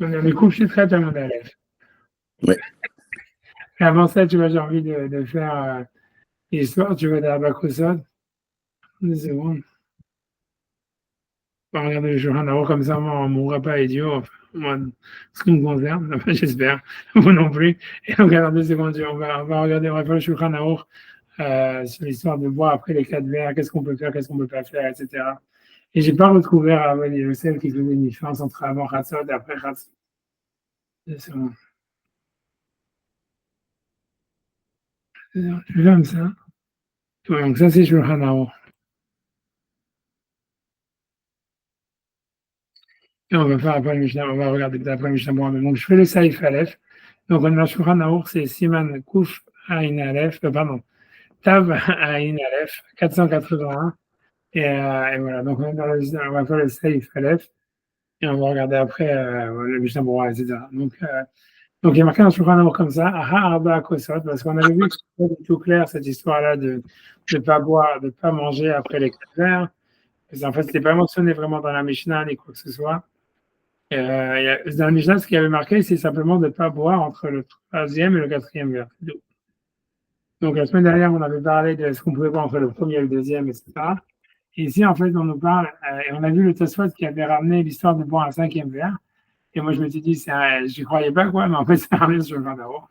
On a des coups très à mon élève. Ouais. Et avant ça, tu vois, j'ai envie de faire l'histoire, tu vois, d'Abakosod. 2 secondes. On va regarder le Shulchan Aruch comme ça, moi, mon repas est idiot, enfin, moi, ce qui me concerne, enfin, j'espère, vous non plus. Et donc, alors 2 secondes, on va regarder, on va faire le Shulchan Aruch sur l'histoire de boire après les 4 verres, qu'est-ce qu'on peut faire, qu'est-ce qu'on peut pas faire, etc. Et j'ai pas retrouvé Rav Yosef qui faisait une différence entre avant Chatzot et après Chatzot. 2 secondes. Je vais comme ça. Donc ça, c'est Shulchan Aruch. Et on va faire après le Mishnah, on va regarder après le Mishnah Mohamed. Donc je fais le Saïf Aleph. Donc on a Shulchan Aruch, c'est Siman Kouf Aïn Aleph, pardon, Tav Aïn Aleph, 481. Et voilà, donc on va faire le Saïf Aleph. Et on va regarder après le Mishnah Mohamed, etc. Donc il y a marqué dans Shulchan Aruch comme ça, Aha Arba Kosot, parce qu'on avait vu que c'était tout clair cette histoire-là de ne pas boire, de ne pas manger après les 4 verres. Parce qu'en fait, c'était pas mentionné vraiment dans la Mishnah ni quoi que ce soit. Dans la Mishnah, ce qui avait marqué, c'est simplement de ne pas boire entre le 3e et le 4e verre. Donc la semaine dernière, on avait parlé de ce qu'on pouvait boire entre le 1er et le 2e, etc. Et ici, en fait, on nous parle, et on a vu le Tosfot qui avait ramené l'histoire de boire un 5e verre. Et moi, je me suis dit, je ne croyais pas, quoi, mais en fait, ça revient sur le 20 euros.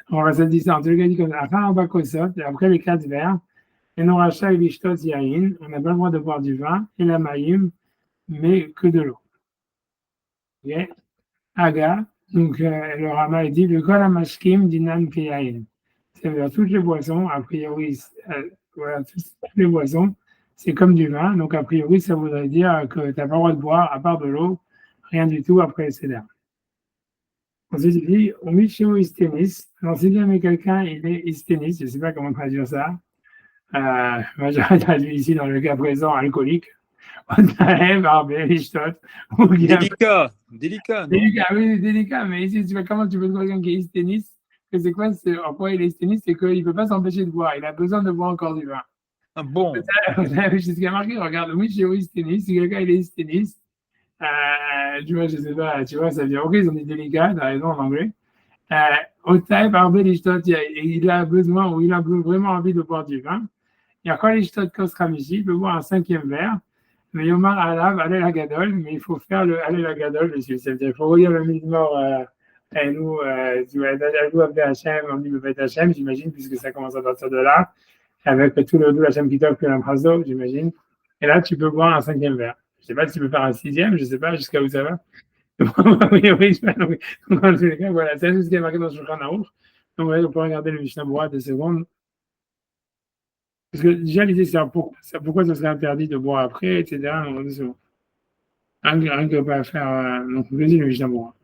On va se dire ça, en tout cas, dit comme ça, après les 4 verres, et non rachat et lishtot yahin, on n'a pas le droit de boire du vin, et la maïm, mais que de l'eau. Okay. Aga, donc le Rama dit le kol hamashkim dinan keyahin. C'est-à-dire toutes les boissons, a priori, voilà, toutes les boissons, c'est comme du vin. Donc a priori, ça voudrait dire que tu n'as pas le droit de boire, à part de l'eau, rien du tout après le seder. Ensuite, il dit Omichéo isténis. Alors si jamais quelqu'un il est isténis, je ne sais pas comment traduire ça. Moi, j'aurais traduit ici dans le cas présent alcoolique. Délicat, délicat, non? Délicat, oui, délicat, mais ici, tu vois, comment tu peux trouver quelqu'un qui est hystéliste? C'est quoi? Pourquoi il est hystéliste? C'est qu'il ne peut pas s'empêcher de boire. Il a besoin de boire encore du vin. Ah bon? C'est ce qui a marqué. Regarde, oui, chez hystéliste. Si quelqu'un il est hystéliste, tu vois, je sais pas, tu vois, ça veut dire, ok, ils ont dit délicat, t'as raison en anglais. Au taille, par il a besoin ou il a vraiment envie de boire du vin. Et encore les shtot kosramishi, il peut boire un 5e verre. Mais Yomar Alav, allez la gadol, mais il faut faire le allez la gadol dessus. C'est-à-dire qu'il faut relire le Mizmor et nous, tu vas nous appeler Hachem, on dit Bebet Hachem, j'imagine, puisque ça commence à partir de là, avec tout le doux Hachem Kitov que l'Amchazo, j'imagine. Et là, tu peux boire un 5e verre. Je ne sais pas si tu peux faire un 6e, je ne sais pas jusqu'à où ça va. Oui, donc, dans tous les cas, voilà, c'est ce qui est marqué dans Shulchan Aruch. Donc, on peut regarder le Mishnah Berurah 2 secondes. Parce que déjà, l'idée, c'est pourquoi ça serait interdit de boire après, etc. Donc, rien que pas faire. Donc, on dit le Mishnah Berurah.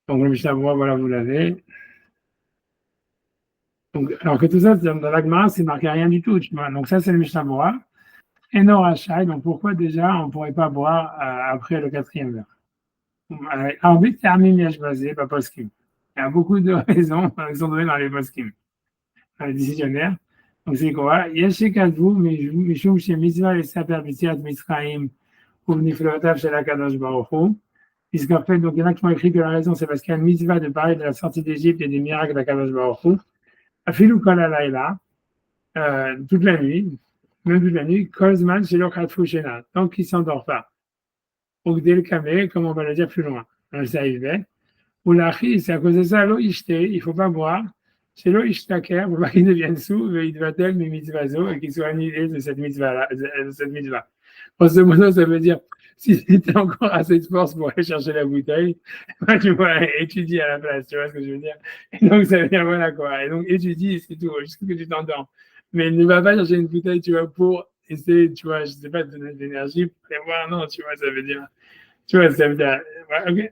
Donc, le Mishnah Berurah, voilà, vous l'avez. Donc, alors que tout ça, dans la Gemara, c'est marqué rien du tout, tu vois. Donc, ça, c'est le Mishnah Berurah. Et non rachat. Donc, pourquoi déjà, on ne pourrait pas boire après le 4e verre? Arbitre termine Yesh basé, pas poskim. Il y a beaucoup de raisons qui sont données dans les poskim, dans les décisionnaires. Donc, c'est quoi? Yeshekadvu, Mishum, chez Mitzvah, les Saper, Bitiat, Mitzraim, ou Niflotav, chez la Kadosh Baruch. Puisqu'en fait, donc, il y en a qui ont écrit que la raison, c'est parce qu'il y a une mitzvah de parler de la sortie d'Égypte et des miracles de la Kadosh Baruch. Afilou Kol Alayla, toute la nuit, même toute la nuit, Kolzman, chez l'Okhatfou Shena, tant qu'il ne s'endort pas. Ou Gdel Kameh, comme on va le dire plus loin, dans le Saïvé. Ou l'Achi, c'est à cause de ça, l'eau ishte, il ne faut pas boire. C'est l'eau ishtaker, pour pas qu'il devienne sous, il va tel mi mitzvazo, et qu'il soit annulé de cette mitzvah-là, de cette mitzvah. Grosso modo, ça veut dire, si tu as encore assez de force pour aller chercher la bouteille, tu vois, étudie à la place, tu vois ce que je veux dire. Et donc, ça veut dire, voilà quoi. Et donc, étudie, c'est tout, jusqu'à ce que tu t'endors. Mais ne va pas chercher une bouteille, tu vois, pour essayer, tu vois, je sais pas, de donner de l'énergie, prévoir, non, tu vois, ça veut dire, tu vois, ça veut dire, voilà, ok.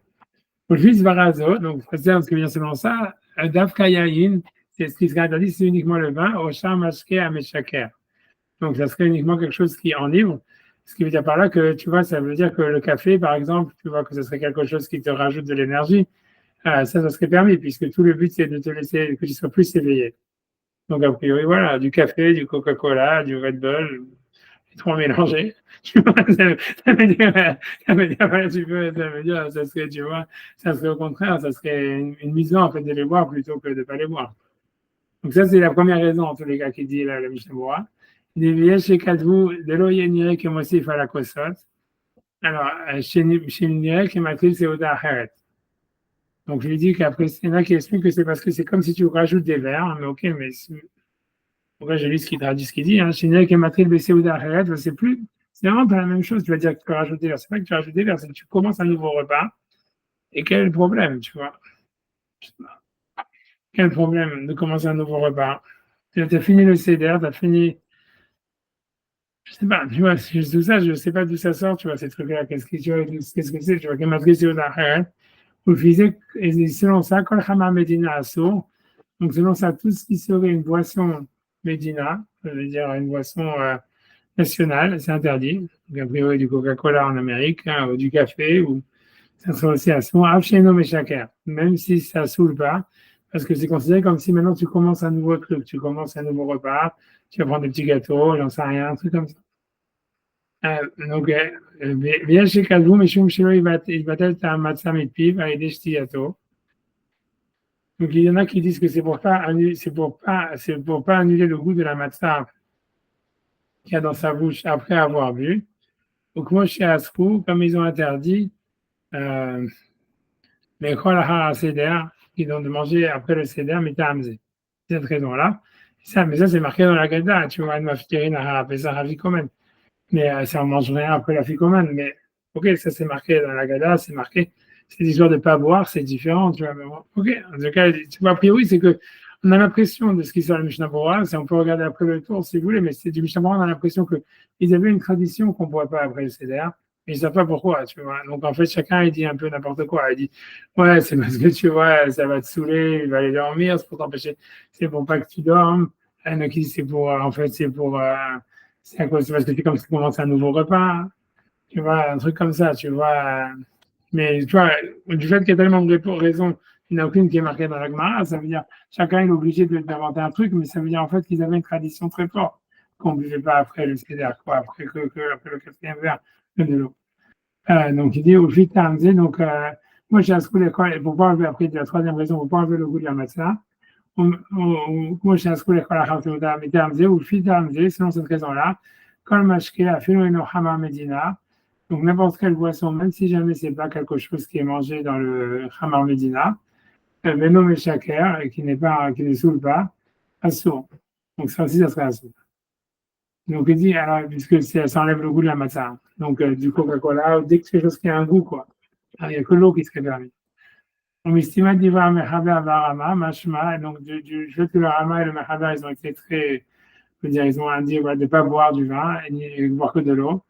Pour le fils Varazo, donc, c'est ce que vient selon ça, Dafka Yahin, c'est ce qui serait interdit, c'est uniquement le vin, au char masqué à Meshaker. Donc, ça serait uniquement quelque chose qui enivre. Ce qui veut dire par là que, tu vois, ça veut dire que le café, par exemple, tu vois que ce serait quelque chose qui te rajoute de l'énergie. Ça serait permis, puisque tout le but, c'est de te laisser, que tu sois plus éveillé. Donc, a priori, voilà, du café, du Coca-Cola, du Red Bull, trop mélangé. Tu vois, ça veut dire, voilà, ça veut dire, ça serait, tu vois, ça serait au contraire, ça serait une mise en fait de les boire plutôt que de ne pas les boire. Donc ça, c'est la première raison, en tous les cas, qui dit la Mishnah Berurah. Il dit, Viesh chez Kadvou, de l'eau yenire que Mossif à la Kosot. Alors, chez Nire, qui matrice, c'est Oda Acheret. Donc, je lui dis qu'après, il y en a qui expliquent que c'est parce que c'est comme si tu rajoutes des verres, mais ok, mais pourquoi j'ai lu ce qu'il traduit, ce qu'il dit, hein, chez Nire, qui matrice, c'est Oda Acheret, c'est plus, c'est vraiment pas la même chose. Tu vas dire que tu peux rajouter des verres. C'est pas que tu rajoutes des verres, c'est que tu commences un nouveau repas. Et quel est le problème, tu vois? Quel problème de commencer un nouveau repas? Tu as fini le CDR, tu as fini. Je sais pas, tu vois, tout ça, je sais pas d'où ça sort, tu vois, ces trucs-là, qu'est-ce que c'est, tu vois, quelle matrice c'est au physique, et selon ça, Kol Hamar Medina Assour, donc selon ça, tout ce qui serait une boisson Medina, je veux dire une boisson nationale, c'est interdit. Donc, a priori, du Coca-Cola en Amérique, hein, ou du café, ou ça serait aussi Assour, Afsheno Meshaker, même si ça saoule pas, parce que c'est considéré comme si maintenant tu commences un nouveau truc, tu commences un nouveau repas, tu vas prendre des petits gâteaux, j'en sais rien, un truc comme ça. Donc, ויש שכתבו משום שלא יבטל את המצה מפיו על ידי שתייתו. Donc, il y en a qui disent que c'est pour pas annuler le goût de la matzah qu'il y a dans sa bouche après avoir bu. Donc, moi, chez Askou, comme ils ont interdit, mais Kol Seder, ils ont de manger après le Seder, mais Tamze. Cette raison-là. Mais ça, c'est marqué dans la Gada, tu vois, une maftirine à Pesach Avikomen. Mais ça, on mange rien après la ficomane. Mais ok, ça c'est marqué dans la Gada, c'est marqué. C'est l'histoire de ne pas boire, c'est différent, tu vois. Mais bon, ok, en tout cas, tu vois, a priori, c'est que on a l'impression de ce qui sort le Mishnah Berurah, on peut regarder après le tour si vous voulez, mais c'est du Mishnah Berurah, on a l'impression qu'ils avaient une tradition qu'on ne boit pas après le Seder, mais ils ne savent pas pourquoi, tu vois. Donc en fait, chacun, il dit un peu n'importe quoi. Il dit, ouais, c'est parce que tu vois, ça va te saouler, il va aller dormir, c'est pour t'empêcher, c'est pour pas que tu dormes. Il y en a qui disent, c'est pour, en fait, c'est parce que c'est comme si tu commences un nouveau repas, tu vois, un truc comme ça, tu vois. Mais tu vois, du fait qu'il y a tellement de raisons, il n'y en a aucune qui est marquée dans la Gemara, ça veut dire chacun est obligé d'inventer un truc, mais ça veut dire en fait qu'ils avaient une tradition très forte, qu'on ne buvait pas après le Seder, quoi, après le quatrième verre de l'eau. Donc il dit au fit donc moi j'ai un school d'école, pour pas enlever après la troisième raison, pour pas enlever le goût de la matzah. Moi j'ai un school d'école à Khartouda, mais Tamze, ou fit Tamze, selon cette raison-là, quand mashke a fait le Hamar Medina, donc n'importe quelle boisson, même si jamais c'est pas quelque chose qui est mangé dans le Hamar Medina, Beno Meshaker, qui ne saoule pas, assourd. Donc ça aussi, ça serait assourd. Donc il dit, alors, puisque ça enlève le goût de la matzah, donc du Coca-Cola, dès que c'est quelque chose qui a un goût, quoi. Il n'y a que l'eau qui serait permis. On estime d'Ivar Mechaber Varama, Mashma, et donc du fait que le Rama et le Mechaber, ils ont été très, je veux dire, ils ont dit de ne pas boire du vin et ni boire que de l'eau.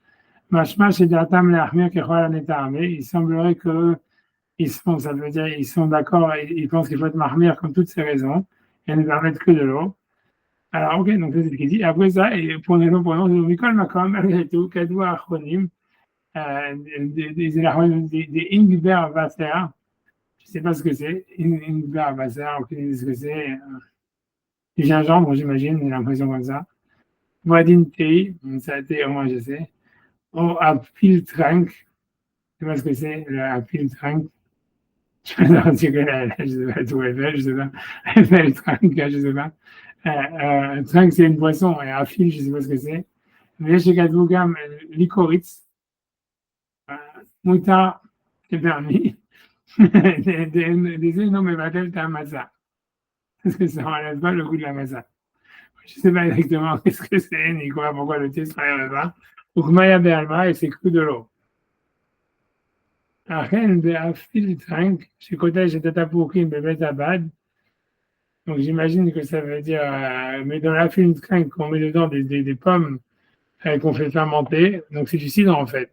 Mashma, chez Datam Leachmir, Kechol Anetarme, il semblerait que ça veut dire, ils sont d'accord, ils pensent qu'il faut être marmir comme toutes ces raisons, et ne permettre que de l'eau. Alors, ok, donc c'est ce qu'il dit. Après ça, et pour les noms, Mikol Makom, malgré tout, Kadou Achronim, des Ingber Vasser, je ne sais pas ce que c'est, Ingber Vasser, aucune idée de ce que c'est, du gingembre, j'imagine, j'ai l'impression comme ça. Voadin Tei, ça a été, au moins je sais. Oh, Apil Trank, je ne sais pas ce que c'est, le Apil Trank. Je ne sais pas tout Eiffel, je ne sais pas. Eiffel, Trank, je ne sais pas. Trank, c'est une boisson, et Apil, je ne sais pas ce que c'est. Mais chez Gadvougam, Licoritz, Mouta, c'est permis. Des noms, mais Batel, t'as un massa. Parce que ça n'enlève pas le goût de la massa. Je ne sais pas exactement ce que c'est, ni quoi, pourquoi le thé ne s'enlève pas. Donc, Maya Berma, et c'est cru de l'eau. Achen de Afil Trank, chez Kodesh et Tatapoukim, Bebet Abad. Donc, j'imagine que ça veut dire, mais dans l'Afil Trank, on met dedans des pommes qu'on fait fermenter. Donc, c'est du cidre, en fait.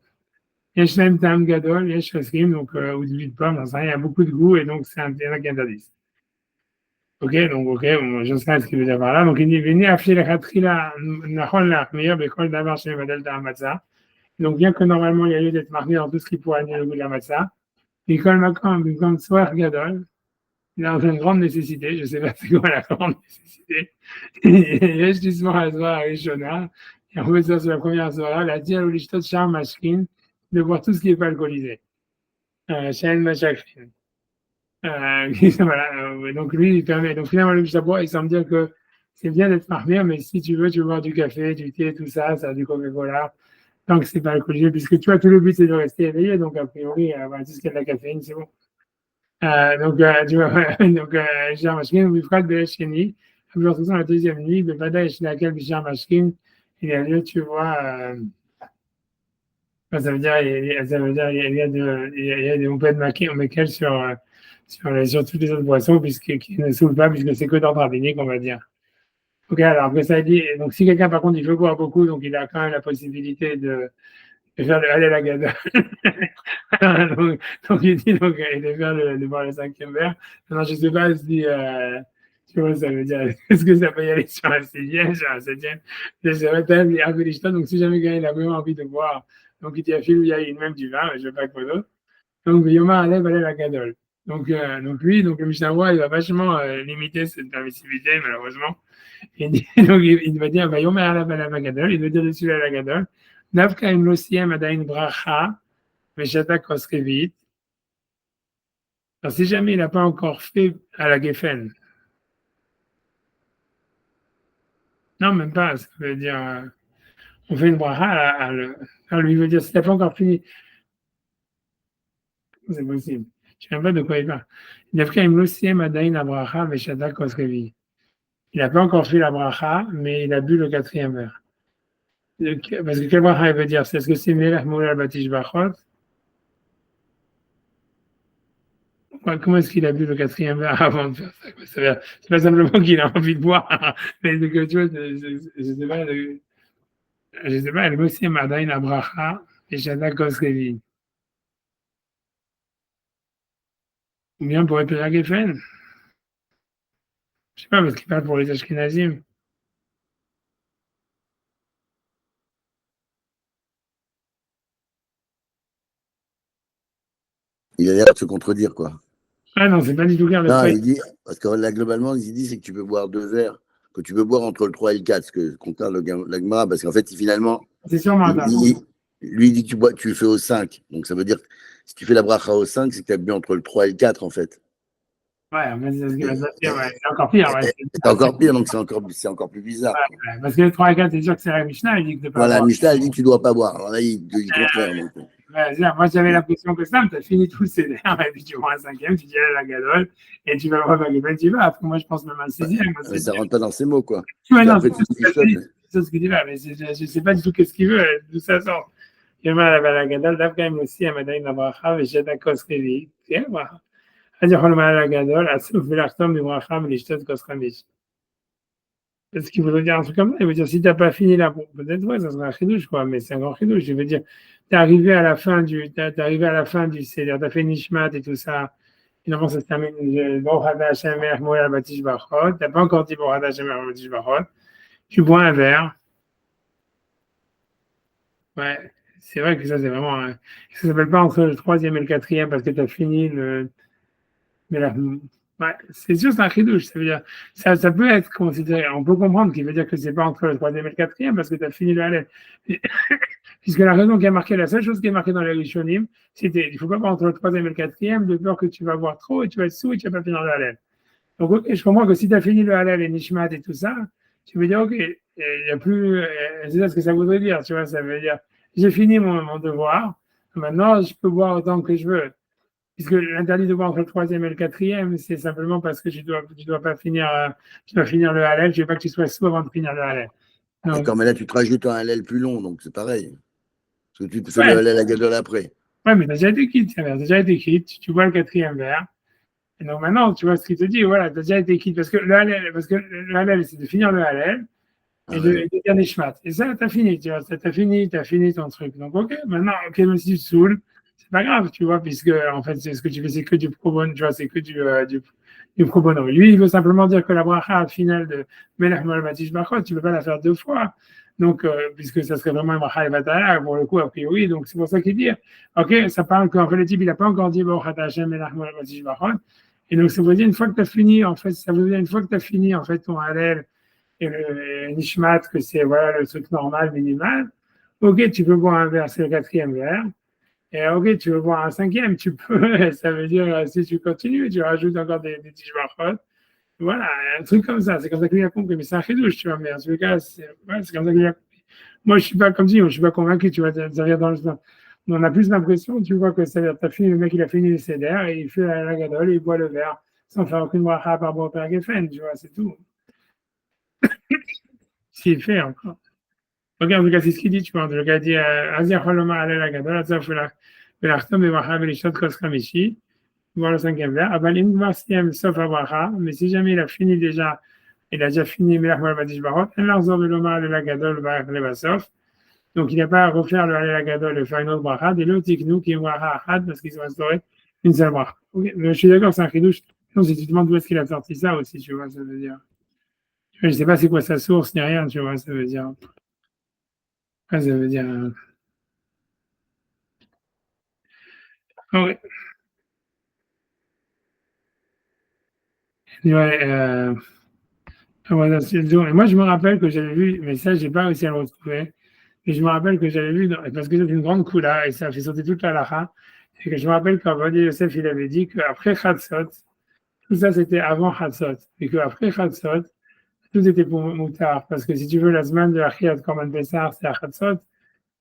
Yesh Lem Tam Gadol, Yesh Reskim, donc, ou du jus de pomme, il y a beaucoup de goût, et donc, c'est un qui interdit. Ok, donc, ok, bon, je sais ce qu'il veut dire par là. Donc, il dit, venez afficher la khatrila, nahon la meilleur, bekol d'avoir chez Madel de la matzah. Donc, bien que normalement, il y a lieu d'être marqué dans tout ce qui pourrait annuler le goût de la matzah. L'école Makam, comme Soir Gadol, il a une grande nécessité, je ne sais pas c'est quoi la grande nécessité. יש לשמוח על הזרוע הראשונה, et on veut ça sur la première soirée, la dire au lishtot shar mashkin, de voir tout ce qui n'est pas alcoolisé. Shahen mashakrin. Voilà, donc lui, il permet. Donc finalement, le Mishnah, il semble dire que c'est bien d'être marmire, mais si tu veux boire du café, du thé, tout ça, du Coca-Cola, tant que c'est pas alcoolisé, puisque tu vois, tout le but c'est de rester éveillé, donc a priori, voilà, tout ce qui est de la caféine, c'est bon. Tu vois, donc, Bishar Mashkin, Bifrat Beleshkeni, de toute façon, la deuxième nuit, Bevada et Shnakal Bishar Mashkin, il y a lieu, tu vois, ça veut dire, on peut être maqué, on met sur toutes les autres boissons, qui ne saoulent pas, puisque c'est que d'ordre rabbinique, on va dire. Ok, alors après ça, il dit, donc si quelqu'un, par contre, il veut boire beaucoup, donc il a quand même la possibilité de faire le Halel Agada. donc, il dit, donc, et de faire de boire le cinquième verre. Alors, je ne sais pas si, tu vois, ça veut dire, est-ce que ça peut y aller sur un sixième, je serais peut-être un peu l'histoire, donc si jamais il a vraiment envie de boire, donc il dit à Phil, il y a même du vin, je ne veux pas que d'autre. Donc, Yoma Alev Halel Agadol. Donc lui, donc le Mishnah, il va vachement limiter cette permissibilité, malheureusement. Et donc, il va dire, Yoma Alev Halel Agadol, il veut dire dessus la Agadol. Navka im lo siem adain bracha, veshata koskevit. Alors, si jamais il n'a pas encore fait à la Geffen, non, même pas, ça veut dire, on fait une bracha alors, lui veut dire, si tu n'as pas encore fini, c'est possible. Je ne sais même pas de quoi il parle. Navka im lo siem adain bracha, veshata koskevit. Il n'a pas encore fait la bracha, mais il a bu le quatrième verre. Parce que quel bracha il veut dire? Est-ce que c'est Melech Moulal Batish Bachot? Comment est-ce qu'il a bu le quatrième verre avant de faire ça? C'est pas simplement qu'il a envie de boire, mais que tu vois, je sais pas, le mot c'est Madain Abracha et Shada Koskevi. Ou bien pour répéter la Geffen. Je sais pas, parce qu'il parle pour les Ashkenazim. Il a l'air de se contredire, quoi. Ah non, c'est pas du tout clair. Non, il dit, parce que là, globalement, il dit, c'est que tu peux boire 2 verres, que tu peux boire entre le 3 et le 4, ce que compte la Gemara, parce qu'en fait, finalement, c'est sûrement lui, il dit que tu le fais au 5. Donc, ça veut dire que si tu fais la bracha au 5, c'est que tu as bu entre le 3 et le 4, en fait. Ouais, mais c'est encore pire. Ouais. C'est encore pire, donc c'est encore plus bizarre. Ouais, parce que le 3 et 4, c'est sûr que c'est la Mishnah, il dit que tu peux pas voilà, boire. Mishnah, il dit que tu ne dois pas boire. Alors là, il dit le contraire. Moi, j'avais l'impression que ça, tu as fini tout le CDR, et puis tu vois un cinquième, tu dis la Gadol, et tu vas voir la tu vas. Après, moi, je pense même un sixième. Mais ça ne rentre pas dans ses mots, quoi. Ouais, non, c'est ce qu'il dit là, mais je ne sais pas du tout qu'est-ce qu'il veut, d'où ça sort. Il y a la Gadol, d'après même aussi, à Madaïn Abracha, et j'ai d'accord ce qu'il dit. C'est vrai. Il dit, la Gadol, à souffler l'artom du Bracha, mais les jetés de Kosramish. Est-ce qu'il voudrait dire un truc comme ça? Il veut dire, si tu n'as pas fini là, peut-être, ouais, ça sera un chidouche, quoi, mais c'est un grand chidouche. Je veux dire, tu es arrivé à la fin du c'est-à-dire, tu as fait Nishmat et tout ça. Finalement, ça se termine, Borhada Shemer, Moya Batish Bachot. Tu n'as pas encore dit Borhada Shemer, Batish Bachot. Tu bois un verre. Ouais, c'est vrai que ça, c'est vraiment. Ça ne s'appelle pas entre le troisième et le quatrième parce que tu as fini le. Mais là, ouais, c'est sûr, c'est un chidouche. Ça veut dire, ça peut être considéré, on peut comprendre qu'il veut dire que c'est pas entre le troisième et le quatrième parce que tu as fini le halal. Puisque la raison qui a marqué, la seule chose qui est marquée dans les Rishonim, c'était, il faut pas voir entre le troisième et le quatrième, de peur que tu vas boire trop et tu vas être sous et tu vas pas finir le halal. Donc, ok, je comprends que si tu as fini le halal et Nishmat et tout ça, tu veux dire, ok, il n'y a plus, c'est ça ce que ça voudrait dire, tu vois, ça veut dire, j'ai fini mon devoir, maintenant je peux boire autant que je veux. Puisque l'interdit de boire entre le troisième et le quatrième, c'est simplement parce que tu dois pas finir, tu dois finir le halal, je veux pas que tu sois sous avant de finir le halal. D'accord, mais là, tu te rajoutes un halal plus long, donc c'est pareil. Parce que tu te fais le halal à gadol après. Ouais, mais tu as déjà été quitte, tu bois le quatrième verre. Et donc maintenant, tu vois ce qu'il te dit, voilà, tu as déjà été quitte, parce que le halal, c'est de finir le halal et de dire des schmat. Et ça, tu as fini, tu vois, tu as fini ton truc. Donc, ok, maintenant, ok, même si tu te saoules, c'est pas grave, tu vois, puisque, en fait, c'est ce que tu fais, c'est que du pro bono, tu vois, c'est que du pro bono. Lui, il veut simplement dire que la bracha finale de Melech Moel Batish Bachot, tu ne peux pas la faire 2 fois. Donc, puisque ça serait vraiment un bracha evatala, pour le coup, a priori. Donc, c'est pour ça qu'il dit, ok, ça parle qu'en fait, le type, il n'a pas encore dit Baruch Ata Hashem Melech Moel Batish Bachot. Et donc, ça veut dire une fois que tu as fini, en fait, ça veut dire une fois que tu as fini, en fait, ton Hallel et le Nishmat, que c'est, voilà, le truc normal, minimal, ok, tu peux boire un verre, c'est le quatrième verre. Et ok, tu veux boire un cinquième, tu peux, ça veut dire, si tu continues, tu rajoutes encore des tishbachot. Voilà, un truc comme ça, c'est comme ça qu'il a compris, mais c'est un chidouche, tu vois, mais en tout cas, c'est comme ça qu'il a compris. Moi, je suis pas, comme dit, je suis pas convaincu, tu vois, ça vient dans le sens. On a plus l'impression, tu vois, que ça veut dire, t'as fini, le mec, il a fini le CDR et il fait la gadol, et il boit le verre, sans faire aucune bracha par rapport au Père Geffen, tu vois, c'est tout. S'il fait encore. Regarde, en tout cas, c'est ce qu'il dit, tu vois, le gars dit, Azir Choloma ale la gadol, Azir Felachtom et Bracha Belishot Kos Mishi, voir le cinquième verre, Abalim Gvarsiem sauf Abraha, mais si jamais il a fini déjà, il a déjà fini Melach Malbadish Barot, Elarzo Veloma le Lagadol Barach Levasof, donc il n'a pas à refaire le la Gadol et faire une autre bracha, des l'autre Tiknou qui est Bracha Ahad, parce qu'ils ont instauré une seule bracha. Okay. Je suis d'accord, c'est un chidouche. Non, si tu te demandes où est-ce qu'il a sorti ça aussi, tu vois, ça veut dire. Je ne sais pas c'est quoi sa source ni rien, tu vois, ça veut dire. Ouais, ça veut dire. Ouais. Ouais, voilà, et moi, je me rappelle que j'avais vu, mais ça, j'ai pas réussi à le retrouver. Mais je me rappelle que j'avais vu, parce que c'est une grande coula, et ça fait sauter toute la lacha, et que je me rappelle quand Rabbi Yosef, il avait dit qu'après Chatzot, tout ça c'était avant Chatzot, et qu'après Chatzot, tout était pour Moutar, parce que si tu veux, la semaine de la Chiyat Korban Pessar, c'est à Chatzot,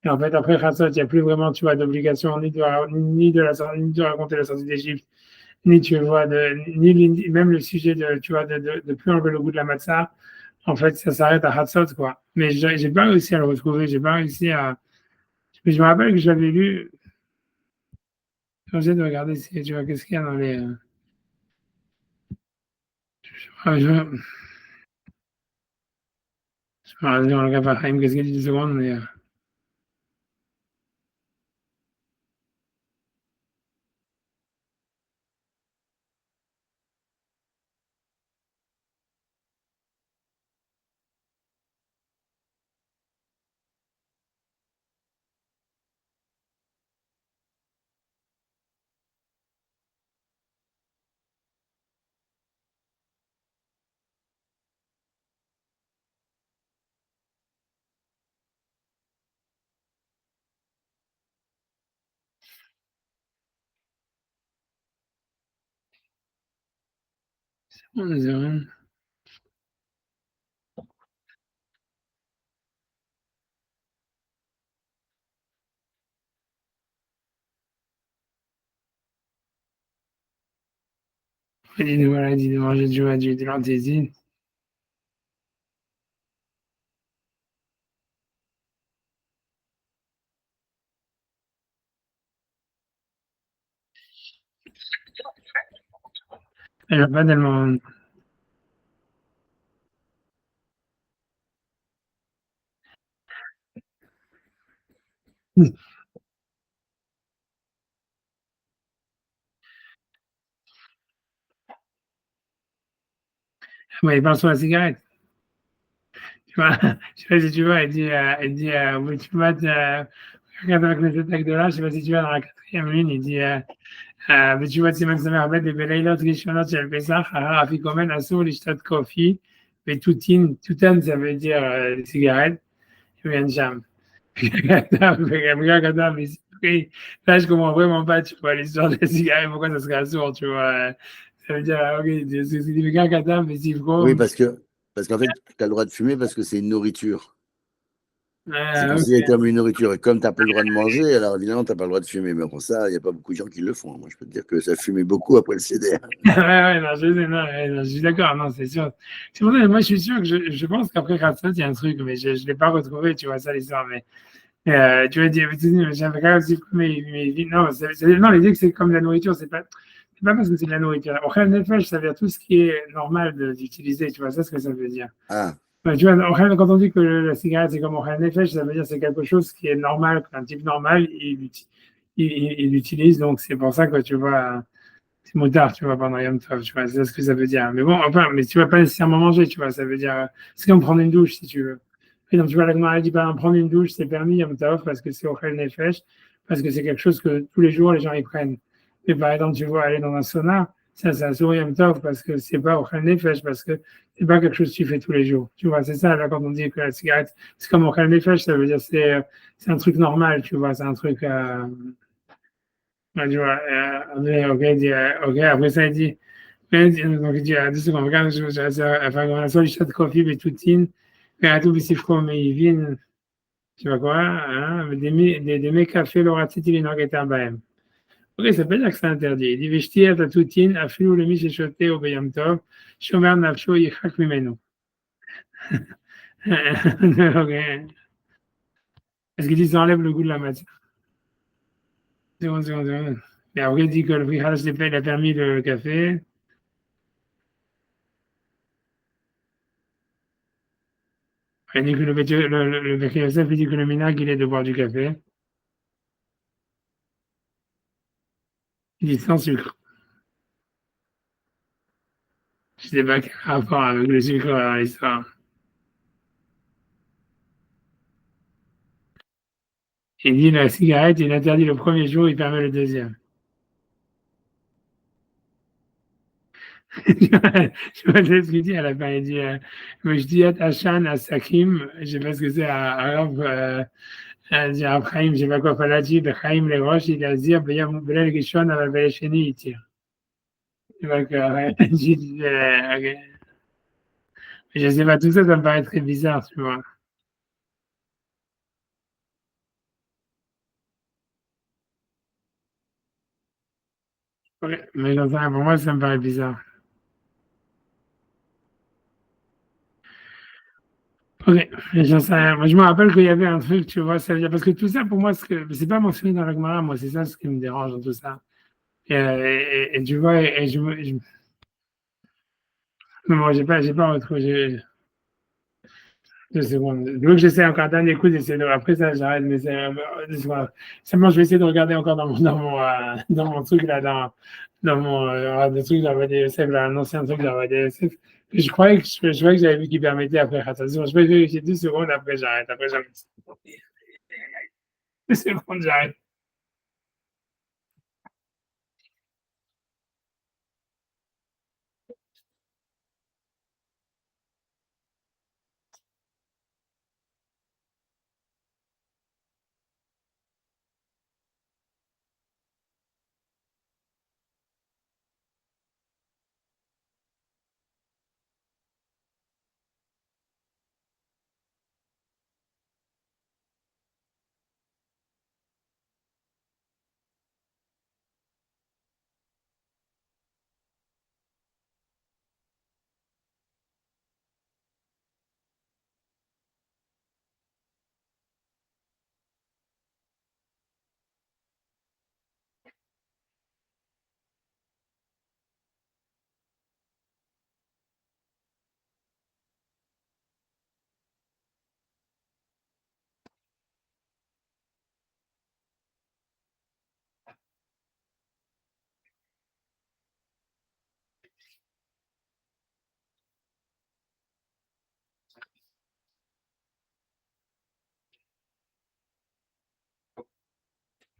et en fait, après Chatzot, il n'y a plus vraiment, tu vois, d'obligation, ni de raconter la sortie d'Égypte, ni tu vois, ni même le sujet de, tu vois, de plus enlever le goût de la matzah, en fait, ça s'arrête à Hatzot, quoi. Mais j'ai pas réussi à le retrouver, j'ai pas réussi à. Mais je me rappelle que j'avais lu. J'ai de regarder si tu vois qu'est-ce qu'il y a dans les. Je me rappelle dans le Gafahaim, qu'est-ce qu'il dit 2 secondes, mais. On est heureux. Il dit de voilà, il dit de manger du wadi, de l'antésine. Elle n'a pas tellement. Ouais, il parle sur la cigarette. Tu vois, je sais pas si tu vois, il dit, oui, tu vois, regarde avec les attaques de là, je sais pas si tu vois dans la quatrième ligne, il dit, ותשובת סימן שמח ב' ובלילות ראשונות של פסח, אפיקומן אסור לשתות קופי ותותין, תותן ça veut dire cigarette, וין שם. וגם כתב, là je comprends vraiment pas, tu vois, l'histoire des cigarettes, pourquoi ça serait assourd, tu vois. Ça veut dire, ok, c'est le gars Kata, mais c'est gros. Oui, parce qu'en fait, tu as le droit de fumer parce que c'est une nourriture. C'est considéré Okay. comme une nourriture. Et comme tu n'as pas le droit de manger, alors évidemment, tu n'as pas le droit de fumer. Mais pour ça, il n'y a pas beaucoup de gens qui le font. Moi, je peux te dire que ça fumait beaucoup après le CDR. Ouais, non, je suis d'accord, non, c'est sûr. C'est pour ça que moi, je suis sûr que je pense qu'après Khatsat, il y a un truc, mais je ne l'ai pas retrouvé, tu vois, ça, l'histoire. Mais tu vas dire, j'avais quand même aussi, mais non, non, l'idée que c'est comme la nourriture, c'est pas parce que c'est de la nourriture. Au Nefesh, ça veut dire tout ce qui est normal d'utiliser, tu vois, ça, ce que ça veut dire. Ah. Tu vois, quand on dit que la cigarette, c'est comme au Nefesh, ça veut dire que c'est quelque chose qui est normal, qu'un type normal, il utilise, donc c'est pour ça que tu vois. C'est motard, tu vois, pendant Yom Tov, tu vois, c'est ce que ça veut dire. Mais bon, enfin, mais tu vas pas nécessairement manger, tu vois, ça veut dire, c'est comme prendre une douche, si tu veux. Et donc, tu vois, la Gemara dit, par prendre une douche, c'est permis Yom Tov, parce que c'est au Chel Nefesh, parce que c'est quelque chose que tous les jours, les gens y prennent. Et par exemple, tu vois, aller dans un sauna, ça c'est un sourire top parce que c'est pas au nefesh, parce que c'est pas quelque chose que tu fais tous les jours. Tu vois, c'est ça, là, quand on dit que la cigarette, c'est comme au nefesh, ça veut dire c'est un truc normal, tu vois, c'est un truc, tu vois, André, ok, il dit, ok, après ça, il dit, donc il dit, 10 secondes, regarde, enfin, soit לשתות קופי בתותין, ועטו בספרו מעיבין, tu vois quoi, hein, des cafés לא רציתי לנהוג איתם בהם. Ok, ça veut dire que c'est interdit. Il dit, ושתייה את התותין, אפילו למי ששותה או ביום טוב, שומר נפשו ירחק ממנו. Ok. Parce qu'il dit, ça enlève le goût de la matière. C'est bon, c'est bon, c'est bon. Et après, il dit que le fricage des il a permis le café. Il dit que le Beki Yosef, il dit que le minag, il est de boire du café. Il dit sans sucre. Je sais pas quel rapport avec le sucre dans l'histoire. Il dit la cigarette, il interdit le premier jour, il permet le deuxième. Je vois ce qu'il dit à la fin. Il dit Mujdiat Hashan Asakim, je sais pas ce que c'est, Arabe, Chaim, je sais pas quoi, Falachi, Chaim les roches, il a dit, Belal Gishon, Aval Belesheni, il tire. Donc, ok. Je sais pas, tout ça, ça me paraît très bizarre, tu vois. Ouais, mais pour moi, ça me paraît bizarre. Ok, j'en sais rien. Moi, je me rappelle qu'il y avait un truc, tu vois, ça veut dire, parce que tout ça, pour moi, c'est pas mentionné dans la Gemara, moi, c'est ça ce qui me dérange dans tout ça. Et tu vois, et non, moi, j'ai pas retrouvé, 2 secondes. Tu veux que j'essaie encore un dernier coup d'essayer de, après ça, j'arrête, mais seulement, je vais essayer de regarder encore dans mon truc, là, dans mon, le truc d'Avad Yosef, là, un ancien truc d'Avad Yosef. Je croyais que j'avais vu qu'il permettait après, attention, je vais vérifier 2 secondes, après j'arrête. 2 secondes, j'arrête.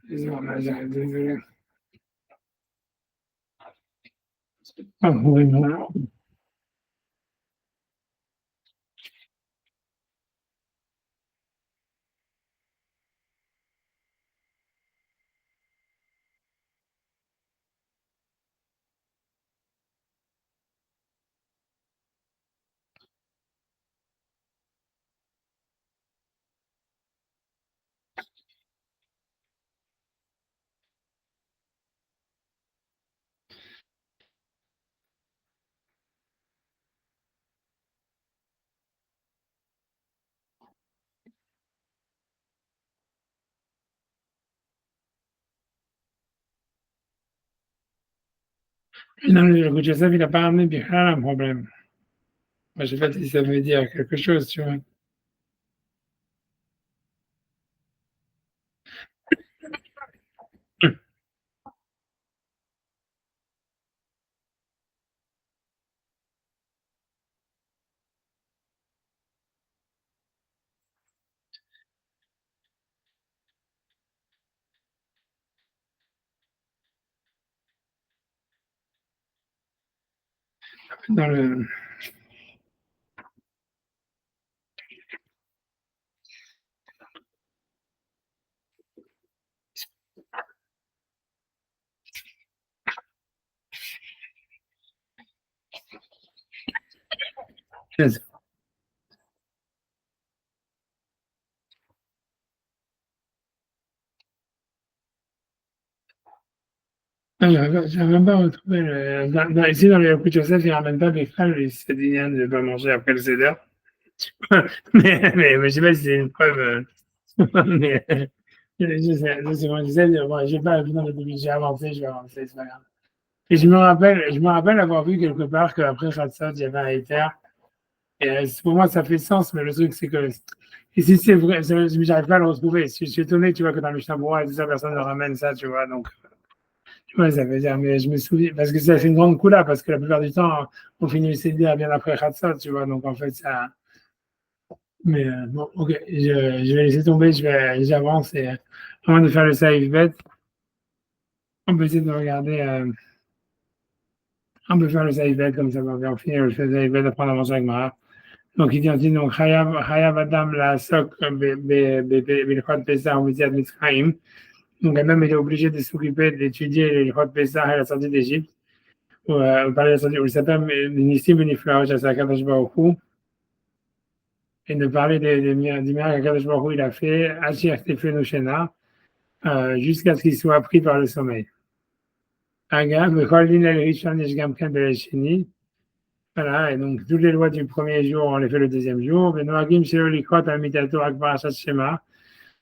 J'arrête, désolé. Ah, oui, non. Non, le Joseph, il n'a pas ramené Bichal un problème. Moi, je sais pas si ça veut dire quelque chose, tu vois. dans le. J'avais même pas retrouvé ici dans les Yahoo Joseph, ils ramènent pas Becquerel, les Cédiniens de ne pas manger après le Seder. Mais je sais pas si c'est une preuve, mais, je sais, bon, j'ai pas, non, j'ai avancé, je vais avancer, c'est pas grave. Et je me rappelle avoir vu quelque part qu'après Khatsat, il y avait un Ether. Et pour moi, ça fait sens, mais le truc, c'est que, et si c'est vrai, j'arrive pas à le retrouver. Je suis étonné, tu vois, que dans le Mishnah Berurah, et tout ça, personne ne ramène ça, tu vois, donc. Ouais, ça veut dire, mais je me souviens, parce que ça fait une grande coula, parce que la plupart du temps, on finit le CDR bien après Khatsat, tu vois, donc en fait, ça. Mais bon, ok, je vais laisser tomber, j'avance et avant de faire le save bet, on peut essayer de regarder, on peut faire le save bet comme ça, on finit le save bet après on avance avec Mara. Donc il dit, donc, Chayav Adam la Sok, Bilchot Pesach, Mitzvah Mitzrayim. Donc, elle-même, elle est obligée de s'occuper d'étudier les Bilchot Pesach et la sortie d'Égypte. Parler de la sortie, où il s'appelle Nissim Beniflaot, c'est Akadosh Baruch Hu, et de parler des miracles qu'Akadosh Baruch Hu il a fait, Achir Tefenu Shena, jusqu'à ce qu'il soit pris par le sommeil. Agam, Bechol Din El Rishon Yesh Gam Ken Bel Sheni. Voilà, et donc toutes les lois du premier jour, on les fait le deuxième jour. Benoagim Shelo Likrot Al Mitato Ak Parashat Shema.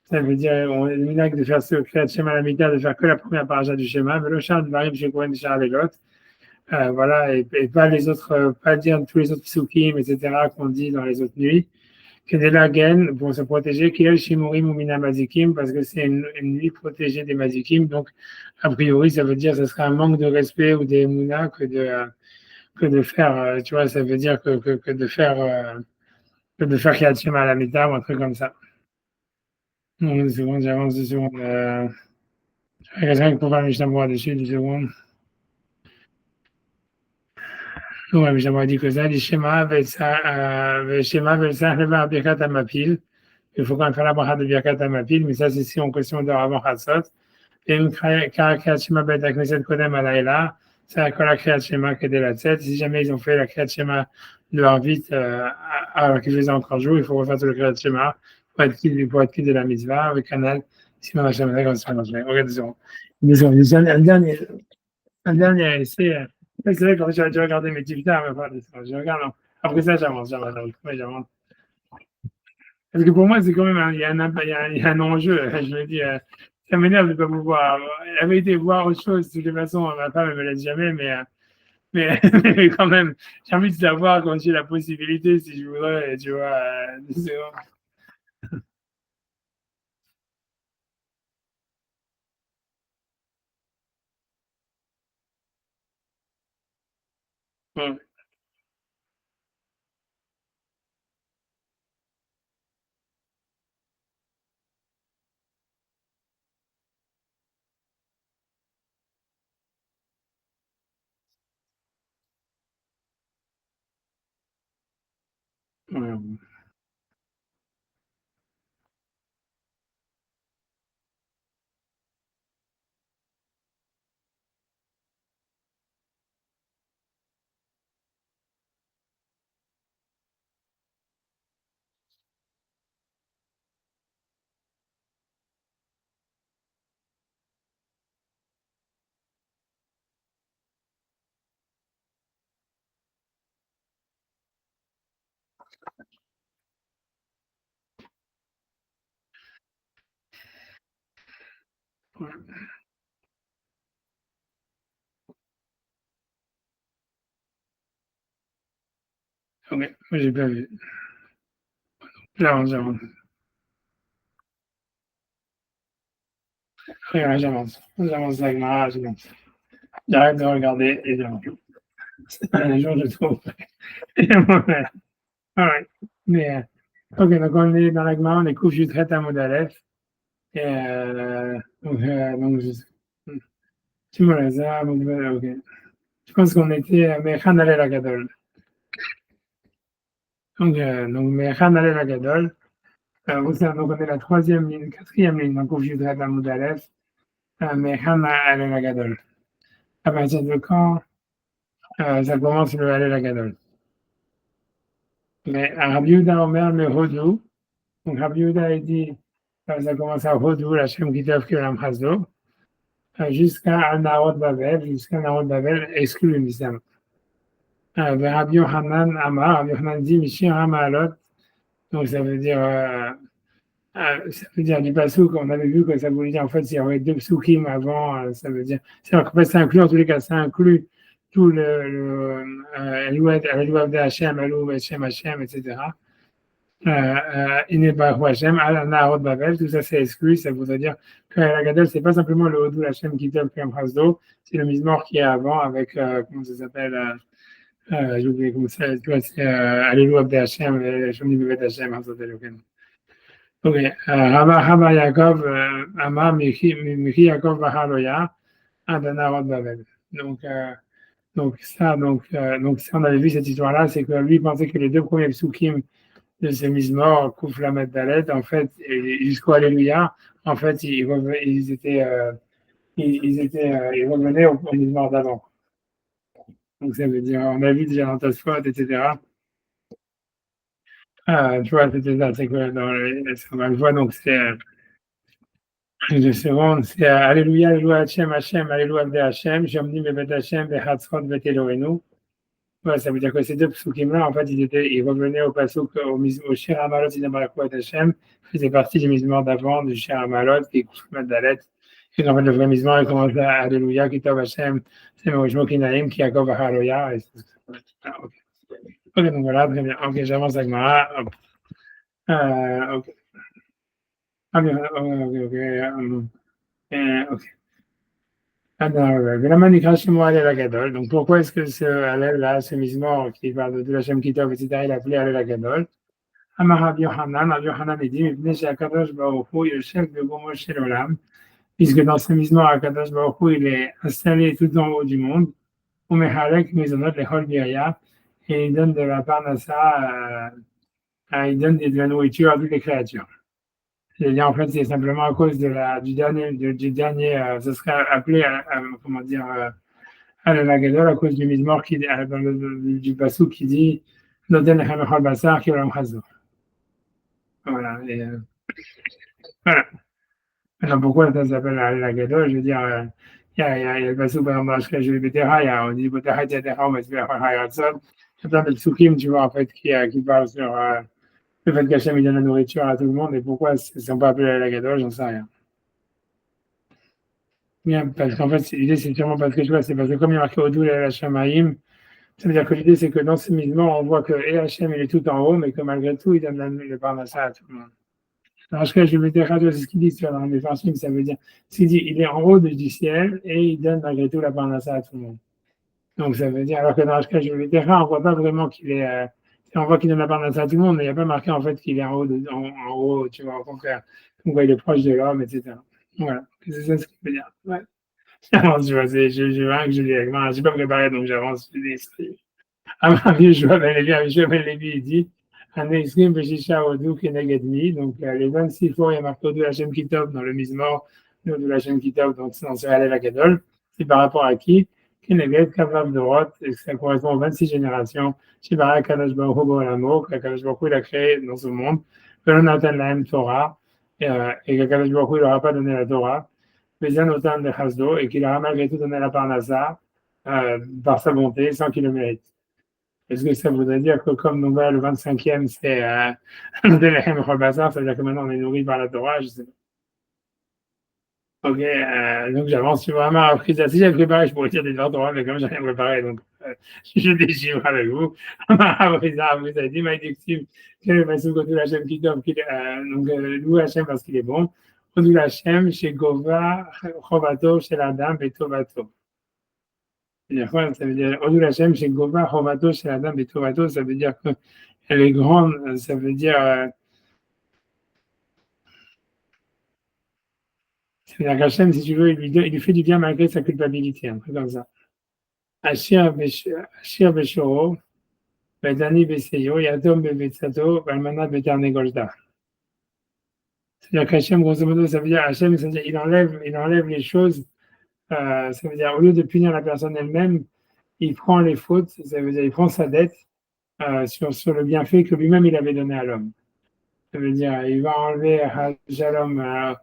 Ça veut dire, on est minag de faire ce Kriyat Shema la Mita, de faire que la première parasha du Shema. Velo Shad Varim Shekohen Shar Velot. Voilà, et pas les autres, pas dire tous les autres psukim, etc., qu'on dit dans les autres nuits. Que de la gaine pour se protéger, qu'il est Shimurim ou Mina Mazikim, parce que c'est une nuit protégée des Mazikim. Donc, a priori, ça veut dire que ce serait un manque de respect ou des Mouna que de faire, tu vois, ça veut dire que de faire Kriyat Shema à la Mita ou un truc comme ça. Non, une seconde, j'avance 2 secondes. Quelqu'un pour faire le Mishnah dessus, 2 secondes. Ouais, mais j'aimerais dire que ça, les schémas, le schéma, le Birkat Amapil. Il faut quand même faire la bracha de Birkat Amapil, mais ça, c'est si on question de avant Hatzot. Et une Kriyat Shema Bet Akneset Kodem Alayla, c'est la Kriyat Shema qui est de la tête. Si jamais ils ont fait la Kriyat Shema de leur vite, alors qu'ils faisaient encore jour, il faut refaire tout le Kriyat Shema pour être quitte de la mitzvah avec Canal. Sinon, la Shema, comme ça, regarde, disons, un dernier essai. C'est vrai, quand j'ai regardé mes TikTok, je regarde, non. Après ça, j'avance. Parce que pour moi, c'est quand même, il y a un enjeu. Je me dis, ça m'énerve de ne pas pouvoir. Elle avait été voir autre chose. De toute façon, ma femme ne me laisse jamais, mais, mais quand même, j'ai envie de savoir quand j'ai la possibilité, si je voudrais, tu vois. C'est bon. Ouais, ouais. Ok, moi, j'ai pas vu. J'avance. Regarde, j'avance. J'avance avec ma j'avance. J'arrête de regarder et j'avance. Un jour, je trouve. Voilà. Alright. Mais, ok, donc on est dans la Gemara, on est couché très à Modalef. Et donc, tu me laisses ça, ok. Je pense qu'on était Mechan Alel Agadol. Donc Mechan Alel Agadol. Donc on est la troisième ligne, quatrième ligne, donc au vieux de la Moudalef. Mechan Alel Agadol. À partir de quand ça commence le Alel Agadol? Mais Rabbi Yehuda Omer le Hodou. Donc Rabbi Yehuda a dit, ça commence à Hodou, la Shem Kitov Kiram Chazdo, jusqu'à Narod Babel, exclut le Misam. Rabbi Yohanan Amar, Rabbi Yohanan dit, Mishir Hamalot, donc ça veut dire du pasouk, on avait vu que ça voulait dire en fait s'il y avait deux psukim avant, ça veut dire, c'est-à-dire qu'en fait ça inclut en tous les cas, ça inclut tout le Elouav de Hachem, Elouav Hachem, Hachem, etc. Inebar Hachem, Al-Naharot Babel, tout ça c'est exclu, ça voudrait dire que la Gadol, c'est pas simplement le Hodou Hachem qui tombe comme Hasdo, c'est le Mizmor qui est avant avec, comment ça s'appelle, j'ai oublié comment ça, tu vois, c'est Alléluia de Hachem, Shomni Bevet Hachem, Hasdo Eloken. Ok, Rabba Yaakov, Amar, Michi Yaakov Bahaloya, Adanarot Babel. Donc ça, on avait vu cette histoire-là, c'est que lui pensait que les deux premiers psukim de ces Mizmor, Kouf Lamed Dalet, en fait, jusqu'au Alléluia, en fait, ils revenaient au Mizmor d'avant. Donc ça veut dire, on a vu déjà dans Tosfot, etc. Tu vois, c'était ça, c'est que on le voit, donc c'est deux secondes, c'est Alléluia, Alléluia Hachem, Hachem, Alléluia de Hachem, Shomnim Bevet Hachem, Bechatzot Bet Eloheinu. Ouais, ça veut dire que ces deux psukim-là, en fait, ils revenaient au pasuk, au Shir Hamalot, Inabarakouat Hachem, faisaient partie du Mizmor d'avant, du Shir Hamalot, qui est Koufmat Dalet. Et en fait, le vrai Mizmor, il commence à Alléluia, Kitov Hachem, c'est Mojmo Kinaim, qui Yaakov Haloya. Ok, donc voilà, très bien. Ok, j'avance avec Mara. Ok. Ok. Donc, pourquoi est-ce que ce Hallel-là, ce Mizmor qui parle de Hachem Kitov, etc., il a appelé Hallel Agadol? Amar Rabbi Yohanan, il dit, Mipnei she'akadosh baruch hu yoshev begomo shel olam, puisque dans ce Mizmor, Akadosh baruch hu, il est installé tout en haut du monde, ou mehalek mezonot lechol birya, et il donne de la parnassa, il donne de la nourriture à toutes les créatures. C'est-à-dire, en fait, c'est simplement à cause du dernier, ce serait appelé, comment dire, à la Gadol, à cause du Mizmor du Passouk qui dit Noten lechem echol basar ki olam chazo. Voilà. Voilà. Alors pourquoi ça s'appelle la Gadol? Je veux dire, il y a le Passouk, par exemple, dans Shkej Betera, on dit Botera Tiatera, on va se faire Hayatzot. Il y a plein de psukim, tu vois, en fait, qui parlent sur le fait qu'Hachem il donne la nourriture à tout le monde et pourquoi ils ne sont pas appelés la Gadol, j'en sais rien. Bien, parce qu'en fait, l'idée, c'est sûrement parce que je vois, c'est parce que comme il y a marqué Odou et Hachamaïm, ça veut dire que l'idée, c'est que dans ce mouvement, on voit que Hachem, il est tout en haut, mais que malgré tout, il donne le parnassa à tout le monde. Alors, je vais dire, c'est ce qu'il dit dans les farshim, ça veut dire, s'il dit, il est en haut du ciel et il donne malgré tout la parnassa à tout le monde. Donc, ça veut dire, alors que dans je vais dire, on voit pas vraiment qu'il est, on voit qu'il donne la parnassa à tout le monde, mais il n'y a pas marqué, en fait, qu'il est en haut, tu vois, au contraire. Donc, il est proche de l'homme, etc. Voilà. C'est ça ce qu'il veut dire. Ouais. J'avance, je vois, je vois que je dis avec moi, je n'ai pas préparé, donc j'avance, je dis, Joël Lévi, il dit, Anesrim Beshisha Odou Kenegedmi, donc les 26 fois, il y a marqué de la Shem Kitov dans le Mizmor, de la Shem Kitov, donc c'est dans ce Halel Agadol, c'est par rapport à qui? Keneged Kavav Dorot, et ça correspond aux 26 générations, Shibara Kadosh Baruch Hu Bolamo, que Kadosh Baruch Hu il a créé dans ce monde, que l'on attend la même Torah, et que Kadosh Baruch Hu il n'aura pas donné la Torah, Bezan Otan de Chasdo, et qu'il aura malgré tout donné la Parnassa, par sa bonté, sans qu'il le mérite. Est-ce que ça voudrait dire que comme nous le 25e, c'est de l'Echem Echol Bazar, ça veut dire que maintenant on est nourri par la Torah, je sais pas. Ok, donc j'avance, je suis vraiment appris ça. Si j'avais préparé, je pourrais dire des Torah, mais comme j'ai rien préparé, donc je déchire avec vous. Vous avez dit, Maïdixim, quel est le passage de Hachem qui tombe, donc loué Hachem parce qu'il est bon. Odou Hachem, chez Gova, Chovato, chez l'Adam, et Tovato. Ça veut dire Odou Hachem chez Gova, Chovato, chez la dame et Tovato, ça veut dire qu'elle est grande, ça veut dire qu'Hachem, si tu veux, il lui fait du bien malgré sa culpabilité, un truc comme ça. Ashir Beshoro, Dani Beseyo, Yadom Bebetsato, Balmana Beternegolda. C'est-à-dire qu'Hachem, grosso modo, ça veut dire Hachem, c'est-à-dire il enlève les choses, ça veut dire au lieu de punir la personne elle-même, il prend les fautes, ça veut dire il prend sa dette sur le bienfait que lui-même il avait donné à l'homme. Ça veut dire il va enlever à Shalom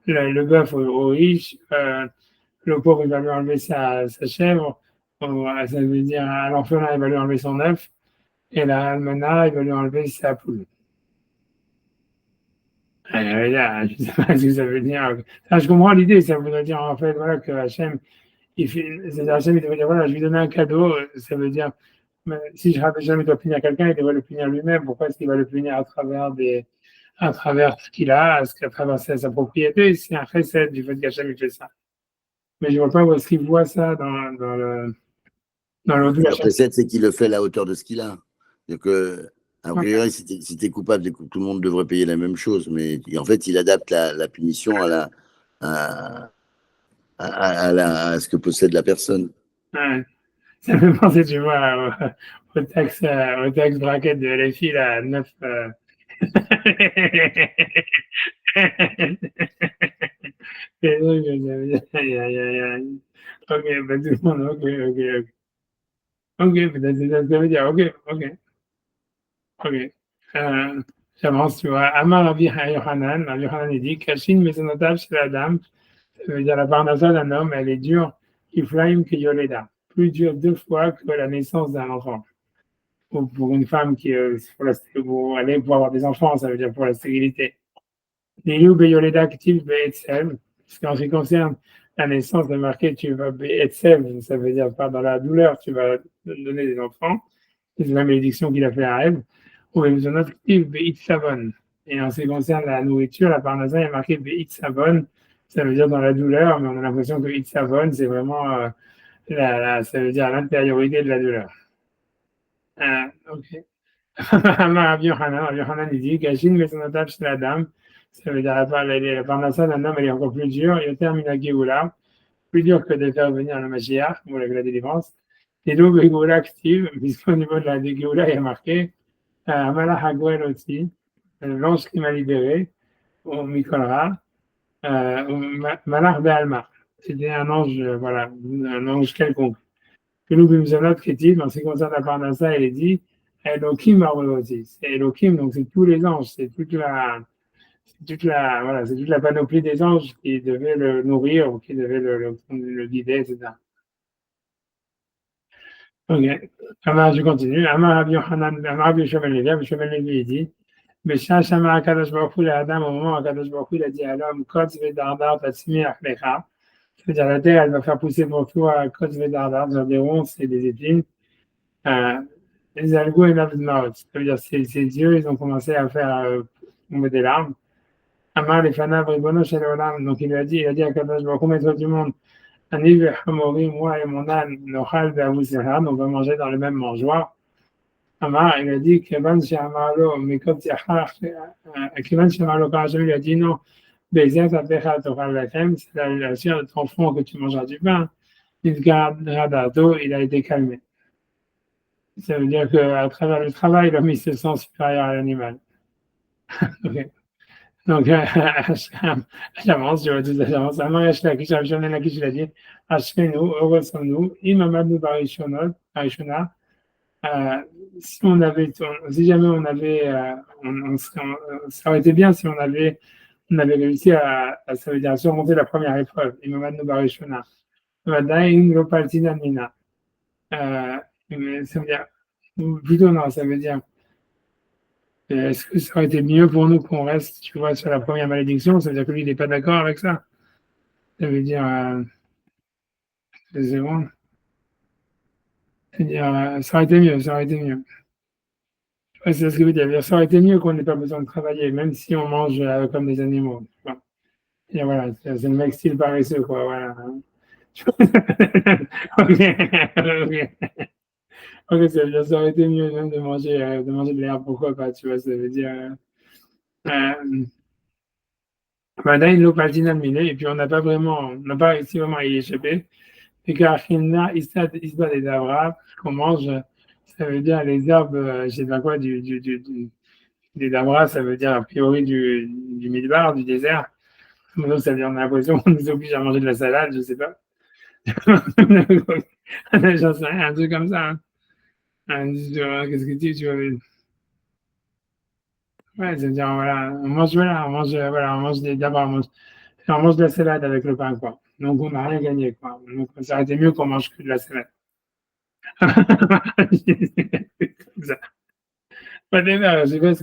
le bœuf au riche, le pauvre il va lui enlever sa chèvre, ça veut dire à l'orphelin il va lui enlever son œuf, et la almana il va lui enlever sa poule. Là, je ne sais pas ce que ça veut dire. Ça, je comprends l'idée, ça voudrait dire en fait voilà, que Hachem, Hachem, il devrait dire voilà, je lui donne un cadeau, ça veut dire si Hachem doit punir quelqu'un, il devrait le punir lui-même. Pourquoi est-ce qu'il va le punir à travers ce qu'il a, à travers sa propriété? C'est un chesed du fait qu'Hachem il fait ça. Mais je ne vois pas où est-ce qu'il voit ça dans l'autre. Le précède, c'est qu'il le fait à la hauteur de ce qu'il a. Donc, a priori, si tu es coupable, tout le monde devrait payer la même chose. Mais en fait, il adapte la punition à ce que possède la personne. Ouais. Ça me fait penser, tu vois, au taxe bracket de LFI, là, 9. Ok, bah, tout le monde, ok. Ok, peut-être ça veut dire, ok. J'avance, tu vois. Amar Rabbi Yohanan, il dit, Kashin mesonotav shel Adam, ça veut dire la parnassa d'un homme, elle est dure, Kiflaim que Yoleda, plus dure 2 fois que la naissance d'un enfant. Ou pour une femme pour avoir des enfants, ça veut dire pour la stérilité. Parce qu'en ce qui concerne la naissance, de marqué tu vas Be'etzel, ça veut dire pas dans la douleur, tu vas donner des enfants. C'est la malédiction qu'il a fait à Ève. Ou Be'itsavon. Et en ce qui concerne la nourriture, la parnasa est marqué Be'itsavon, ça veut dire dans la douleur, mais on a l'impression que Itzavon, c'est vraiment ça veut dire l'intériorité de la douleur. Ok. Rabbi Yohanan, il dit Gachin Mesonotav chez la dame, ça veut dire la parnassa d'un homme, elle est encore plus dure, il termine la Géoula, plus dur que de faire venir le Mashiach, ou la délivrance. Et donc, Géoula active, puisqu'au niveau de la Géoula, il y a marqué Malach Hagwel aussi, l'ange qui m'a libéré, au Mikolra, Malach Be'alma. C'était un ange, voilà, un ange quelconque. Que nous, Bimzonot, Kétiv, en ce qui concerne la parnassa, elle est dit Elohim Aroloti. C'est Elohim, donc c'est tous les anges, c'est toute la panoplie des anges qui devaient le nourrir ou qui devaient le guider, etc. Ok. Je continue. Amar Rabbi Yochanan, Amar Rabbi Shimon Levi, il dit Besha Shama Akadosh Baruch Hu Adam, au moment où Akadosh Baruch Hu il a dit à l'homme Kotz Vedardar Tatsimi Achlecha. C'est-à-dire la terre, elle va faire pousser pour toi Kotz Vedardar, genre des ronces et des épines. Les algos et l'avdmaot. Ça veut dire ses yeux, ils ont commencé à faire tomber des larmes. Amar les fanav ribono shel olam. Donc il a dit à Kadosh Baruch Hu, maître du monde, Ani v'hamori, moi et mon âne, nochal v'avusera, on va manger dans le même mangeoir. Amar, il a dit, Kevan she'amarlo, mikot yachar, Kevan she'amarlo, quand Hachem lui a dit non, Bézet apecha tochal lachem, c'est la chair de ton front que tu mangeras du pain. Il gardera d'ardo, il a été calmé. Ça veut dire qu'à travers le travail, l'homme il se sent supérieur à l'animal. Okay. Donc, j'avance, je vois tout ça, j'avance. Amar Lakish, Rabbi Lakish, il a dit, Ashkenu, heureux sommes-nous, Imamadou Barishona, si jamais on avait, ça aurait été bien si on avait réussi ça veut dire, surmonter la première épreuve, Imamadou Barishona. Vadaïn Lopaltina Mina. Ça veut dire, plutôt non, ça veut dire, est-ce que ça aurait été mieux pour nous qu'on reste, tu vois, sur la première malédiction? Ça veut dire que lui, il n'est pas d'accord avec ça. Ça veut dire, c'est bon. C'est-à-dire, ça aurait été mieux. Ouais, c'est ce que je veux dire. Ça aurait été mieux qu'on n'ait pas besoin de travailler, même si on mange comme des animaux. Et voilà, c'est le mec style paresseux, quoi. Voilà. Ok, ça aurait été mieux même de manger de l'herbe, pourquoi pas, tu vois, ça veut dire. Là, il nous patinent et puis on n'a pas réussi vraiment à y échapper. Et que Achilna, Isba des Davra, qu'on mange, ça veut dire les herbes, je sais pas quoi, des Davra, ça veut dire a priori du Midbar, du désert. Donc, ça veut dire, on a l'impression qu'on nous oblige à manger de la salade, je sais pas. J'en sais rien, un truc comme ça. Hein. Qu'est-ce que tu veux? Ouais, c'est-à-dire, voilà, on mange d'abord, on mange de la salade avec le pain, quoi. Donc, on n'a rien gagné, quoi. Donc, ça aurait été mieux qu'on mange que de la salade. Ça. Je sais pas ce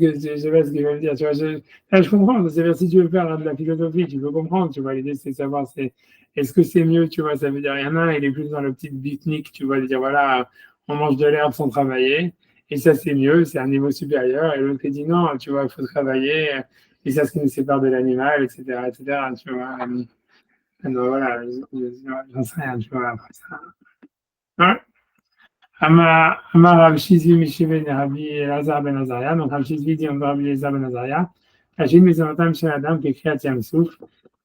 qu'il veut dire, tu vois. Je comprends, c'est-à-dire, si tu veux faire de la philosophie, tu peux comprendre, tu vois. L'idée, c'est de savoir, est-ce que c'est mieux, tu vois. Ça veut dire, il y en a un, il est plus dans le petit pique-nique, tu vois, de dire, voilà, on mange de l'herbe sans travailler. Et ça, c'est mieux, c'est un niveau supérieur. Et l'autre, il dit, non, tu vois, il faut travailler. Et ça, ce qui nous sépare de l'animal, etc., tu vois. Donc, voilà, j'en sais rien, tu vois, après ça. Ouais. Amar Rav Shizvi Mishive Rabbi Elazar ben Azaria. Donc Rav Shizvi dit on va Rabbi Elazar ben Azaria. Hachim Mizonotam chez Adam qui écrit à Tiamsouf.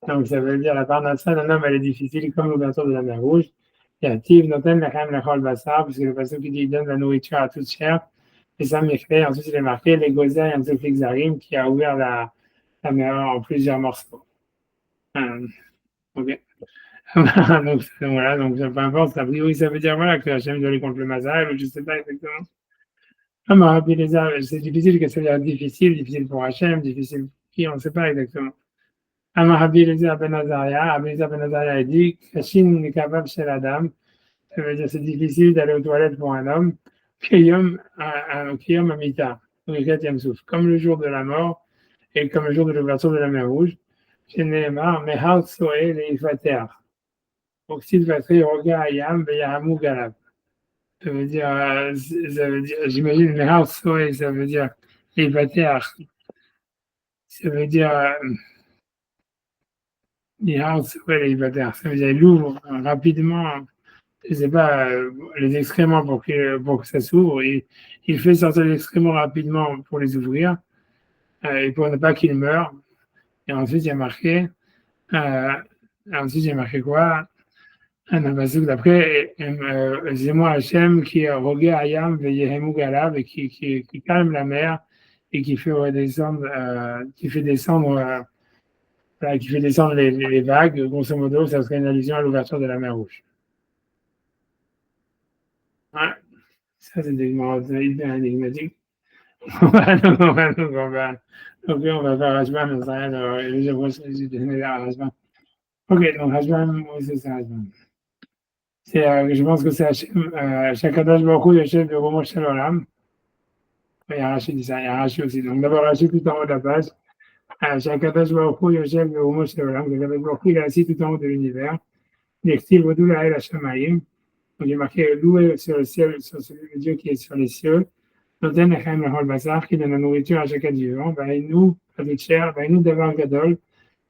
Donc ça veut dire la parnassa d'un homme elle est difficile comme l'ouverture de la mer Rouge. Et Ativ Noten Lechem Lechol Basar, parce que le passage qui dit il donne la nourriture à toute chair. Et ça m'écrit, ensuite il est marqué les Gozer Yamsouf Xarim qui a ouvert la mer en plusieurs morceaux. Ok. Donc voilà, donc peu importe, a priori ça veut dire voilà, que Hachem doit aller contre le Mazal, ou je ne sais pas exactement. C'est difficile, qu'est-ce que ça veut dire difficile pour Hachem, difficile pour qui, on ne sait pas exactement. Rabbi Eliezer ben Azaria a dit Kashin n'est capable chez la dame, ça veut dire c'est difficile d'aller aux toilettes pour un homme, Kiyom Amita, le 4e souffle, comme le jour de la mort et comme le jour de l'ouverture de la mer Rouge. Chez Nehemar, Mehal Soe Leifater. Donc, s'il va très Roga Ayam, Beyahamou Galab. Ça veut dire, j'imagine, le house, ouais, ça veut dire les bâtards. Ça veut dire les house, ouais, les bâtards. Ça veut dire il ouvre rapidement, je sais pas, les excréments pour que ça s'ouvre. Il fait sortir les excréments rapidement pour les ouvrir et pour ne pas qu'ils meurent. Et ensuite, il y a marqué quoi? D'après, c'est moi Hachem qui rogué Ayam Veyehemu Galav et qui calme la mer et qui fait redescendre, voilà, qui fait descendre les vagues. Grosso modo, ça serait une allusion à l'ouverture de la mer Rouge. Ouais. Ça, c'est hyper énigmatique. Donc, on va faire Hashban, ça rien, je vois j'ai donné à Hashban. Ok, donc Hashban, oui, c'est ça, Hashban. Je pense que c'est Shakadash Baruch Hu, Yoshev Berumo Shel Olam. Il y a Rashi dit ça, il y a Rashi aussi. Donc d'abord Rashi tout en haut de la page. Shakadash Baruch Hu, Yoshev Berumo Shel Olam. Shakadash Baruch Hu, il est assis tout en haut de l'univers. L'extil Vodou Lael Hashamaim. Donc il est marqué loué sur le ciel, sur le Dieu qui est sur les cieux. Noten Echem Lechol Basar, qui donne la nourriture à chacun du vivant. Nous, à toute chair, nous d'avoir Gadol.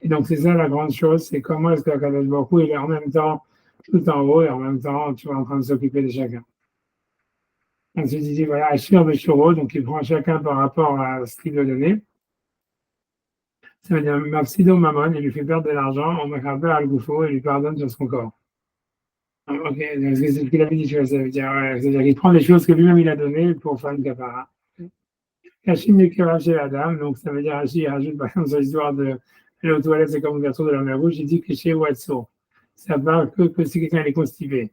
Et donc c'est ça la grande chose, c'est comment est-ce que Shakadash Baruch Hu, il est en même temps tout en haut et en même temps, tu vois, en train de s'occuper de chacun. Ensuite, il dit, voilà, Ashir Beshuro, donc il prend chacun par rapport à ce qu'il doit donner. Ça veut dire, Mafsido Mamon, il lui fait perdre de l'argent, on me rappelle al Goufo, il lui pardonne sur son corps. Ok, donc c'est ce qu'il avait dit, ça veut dire, c'est-à-dire qu'il prend les choses que lui-même il a données pour faire une capara. Kachim Nekera chez la dame, donc ça veut dire, Hachi, il rajoute par exemple sur l'histoire de aller aux toilettes, c'est comme l'ouverture de la mer Rouge, il dit que chez Watso, ça parle que si quelqu'un est constipé.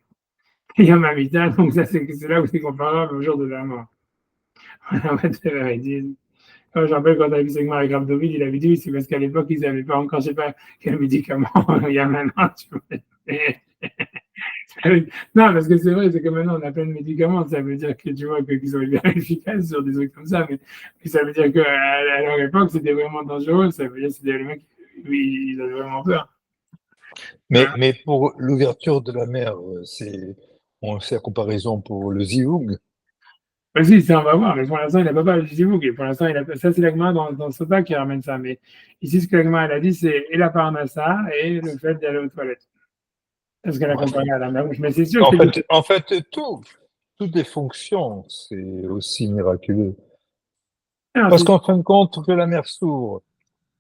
Il y a ma vida, donc ça, c'est là où c'est comparable au jour de la mort. Voilà, il dit, je me rappelle quand on avait vu segment avec Rav David, il avait dit, c'est parce qu'à l'époque, ils n'avaient pas encore, je ne sais pas, quel médicament il y a maintenant, tu vois. Non, parce que c'est vrai, c'est que maintenant, on a plein de médicaments, ça veut dire que, tu vois, qu'ils sont bien efficaces sur des trucs comme ça, mais ça veut dire qu'à leur époque, c'était vraiment dangereux, ça veut dire que c'était les mecs, ils avaient vraiment peur. Mais pour l'ouverture de la mer, c'est la comparaison pour le Zivug. Si, ça, on va voir, mais pour l'instant, il n'a pas parlé du Zivug, et pour l'instant, ça, c'est l'agma dans Sota qui ramène ça, mais ici, ce que l'agma, elle a dit, c'est et la parnassa et le fait d'aller aux toilettes. Est-ce qu'elle a comparé à la mer Rouge? Mais c'est sûr que en fait, toutes les fonctions, c'est aussi miraculeux. Parce qu'en fin de compte, que la mer s'ouvre,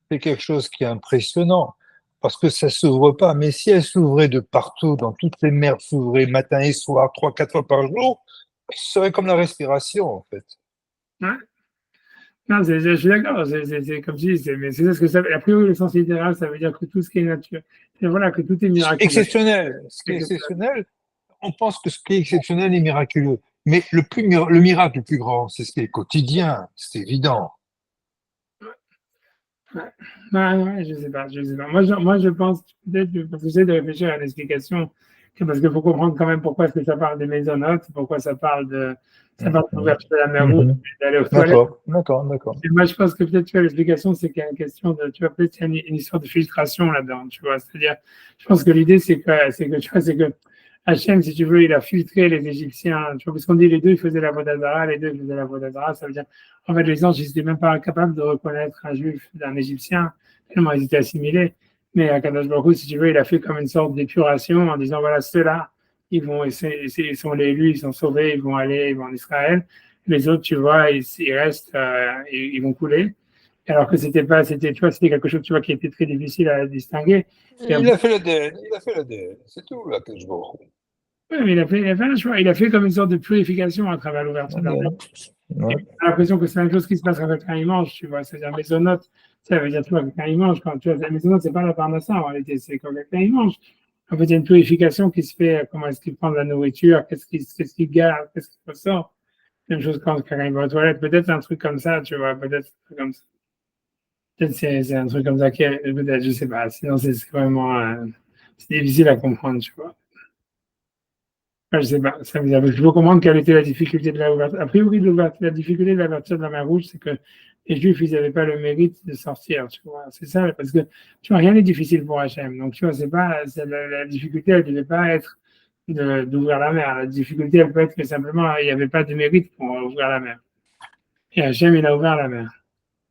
c'est quelque chose qui est impressionnant. parce que ça s'ouvre pas. Mais si elle s'ouvrait de partout, dans toutes les mers, s'ouvrait matin et soir, 3, 4 fois par jour, ce serait comme la respiration, en fait. Ouais. Non, je suis d'accord, c'est comme tu dis, mais c'est ça ce que ça veut. A priori, le sens littéral, ça veut dire que tout ce qui est nature, voilà, que tout est miraculeux. Exceptionnel. Ce qui est exceptionnel, on pense que ce qui est exceptionnel est miraculeux. Mais le miracle le plus grand, c'est ce qui est quotidien, c'est évident. Ouais. Ouais, je sais pas, je sais pas. Moi, je pense peut-être parce que j'essaie de réfléchir à l'explication, parce qu'il faut comprendre quand même pourquoi est-ce que ça parle des maisonnotes, pourquoi ça parle de l'ouverture de la mer Rouge, d'aller aux toilettes. D'accord. Et moi, je pense que peut-être, tu vois, l'explication, c'est qu'il y a une question de, tu vois, peut-être qu'il y a une histoire de filtration là-dedans, tu vois. C'est-à-dire, je pense que l'idée, tu vois, c'est que Hachem, si tu veux, il a filtré les Égyptiens, tu vois, parce qu'on dit les deux, ils faisaient la Vodazara, les deux ils faisaient la Vodazara, ça veut dire, en fait, les anges, ils n'étaient même pas capables de reconnaître un juif d'un Égyptien, tellement ils étaient assimilés. Mais Akadosh Baruch Hu, si tu veux, il a fait comme une sorte d'épuration en disant, voilà, ceux-là, ils sont les élus, ils sont sauvés, ils vont en Israël. Les autres, tu vois, ils restent, ils vont couler. Alors que c'était pas, tu vois, c'était quelque chose, tu vois, qui était très difficile à distinguer. Il a fait l'ADN, c'est tout, là, que je vois. Oui, mais il a fait un choix. Il a fait comme une sorte de purification à travers l'ouverture de la mer. Ouais. J'ai l'impression que c'est la même chose qui se passe quand il mange, tu vois. C'est-à-dire, mésonote, ça veut dire, tu vois, quand il mange, quand tu vois, la mésonote, c'est pas la parnassa, en réalité, c'est quand il mange. En fait, il y a une purification qui se fait, comment est-ce qu'il prend de la nourriture, qu'est-ce qu'il garde, qu'est-ce qu'il ressort. Même chose quand il va aux toilettes, peut-être un truc comme ça, tu vois, peut-être un truc comme ça. Peut-être c'est un truc comme ça qui est, peut-être, je sais pas. Sinon, c'est vraiment, c'est difficile à comprendre, tu vois. Je sais pas. Ça veut dire, je veux comprendre quelle était la difficulté de l'ouverture. A priori, la difficulté de l'ouverture de la mer Rouge, c'est que les Juifs, ils n'avaient pas le mérite de sortir, tu vois. C'est ça, parce que, tu vois, rien n'est difficile pour Hachem. Donc, tu vois, la difficulté, elle ne devait pas être d'ouvrir la mer. La difficulté, elle peut être que simplement, il n'y avait pas de mérite pour ouvrir la mer. Et Hachem, il a ouvert la mer.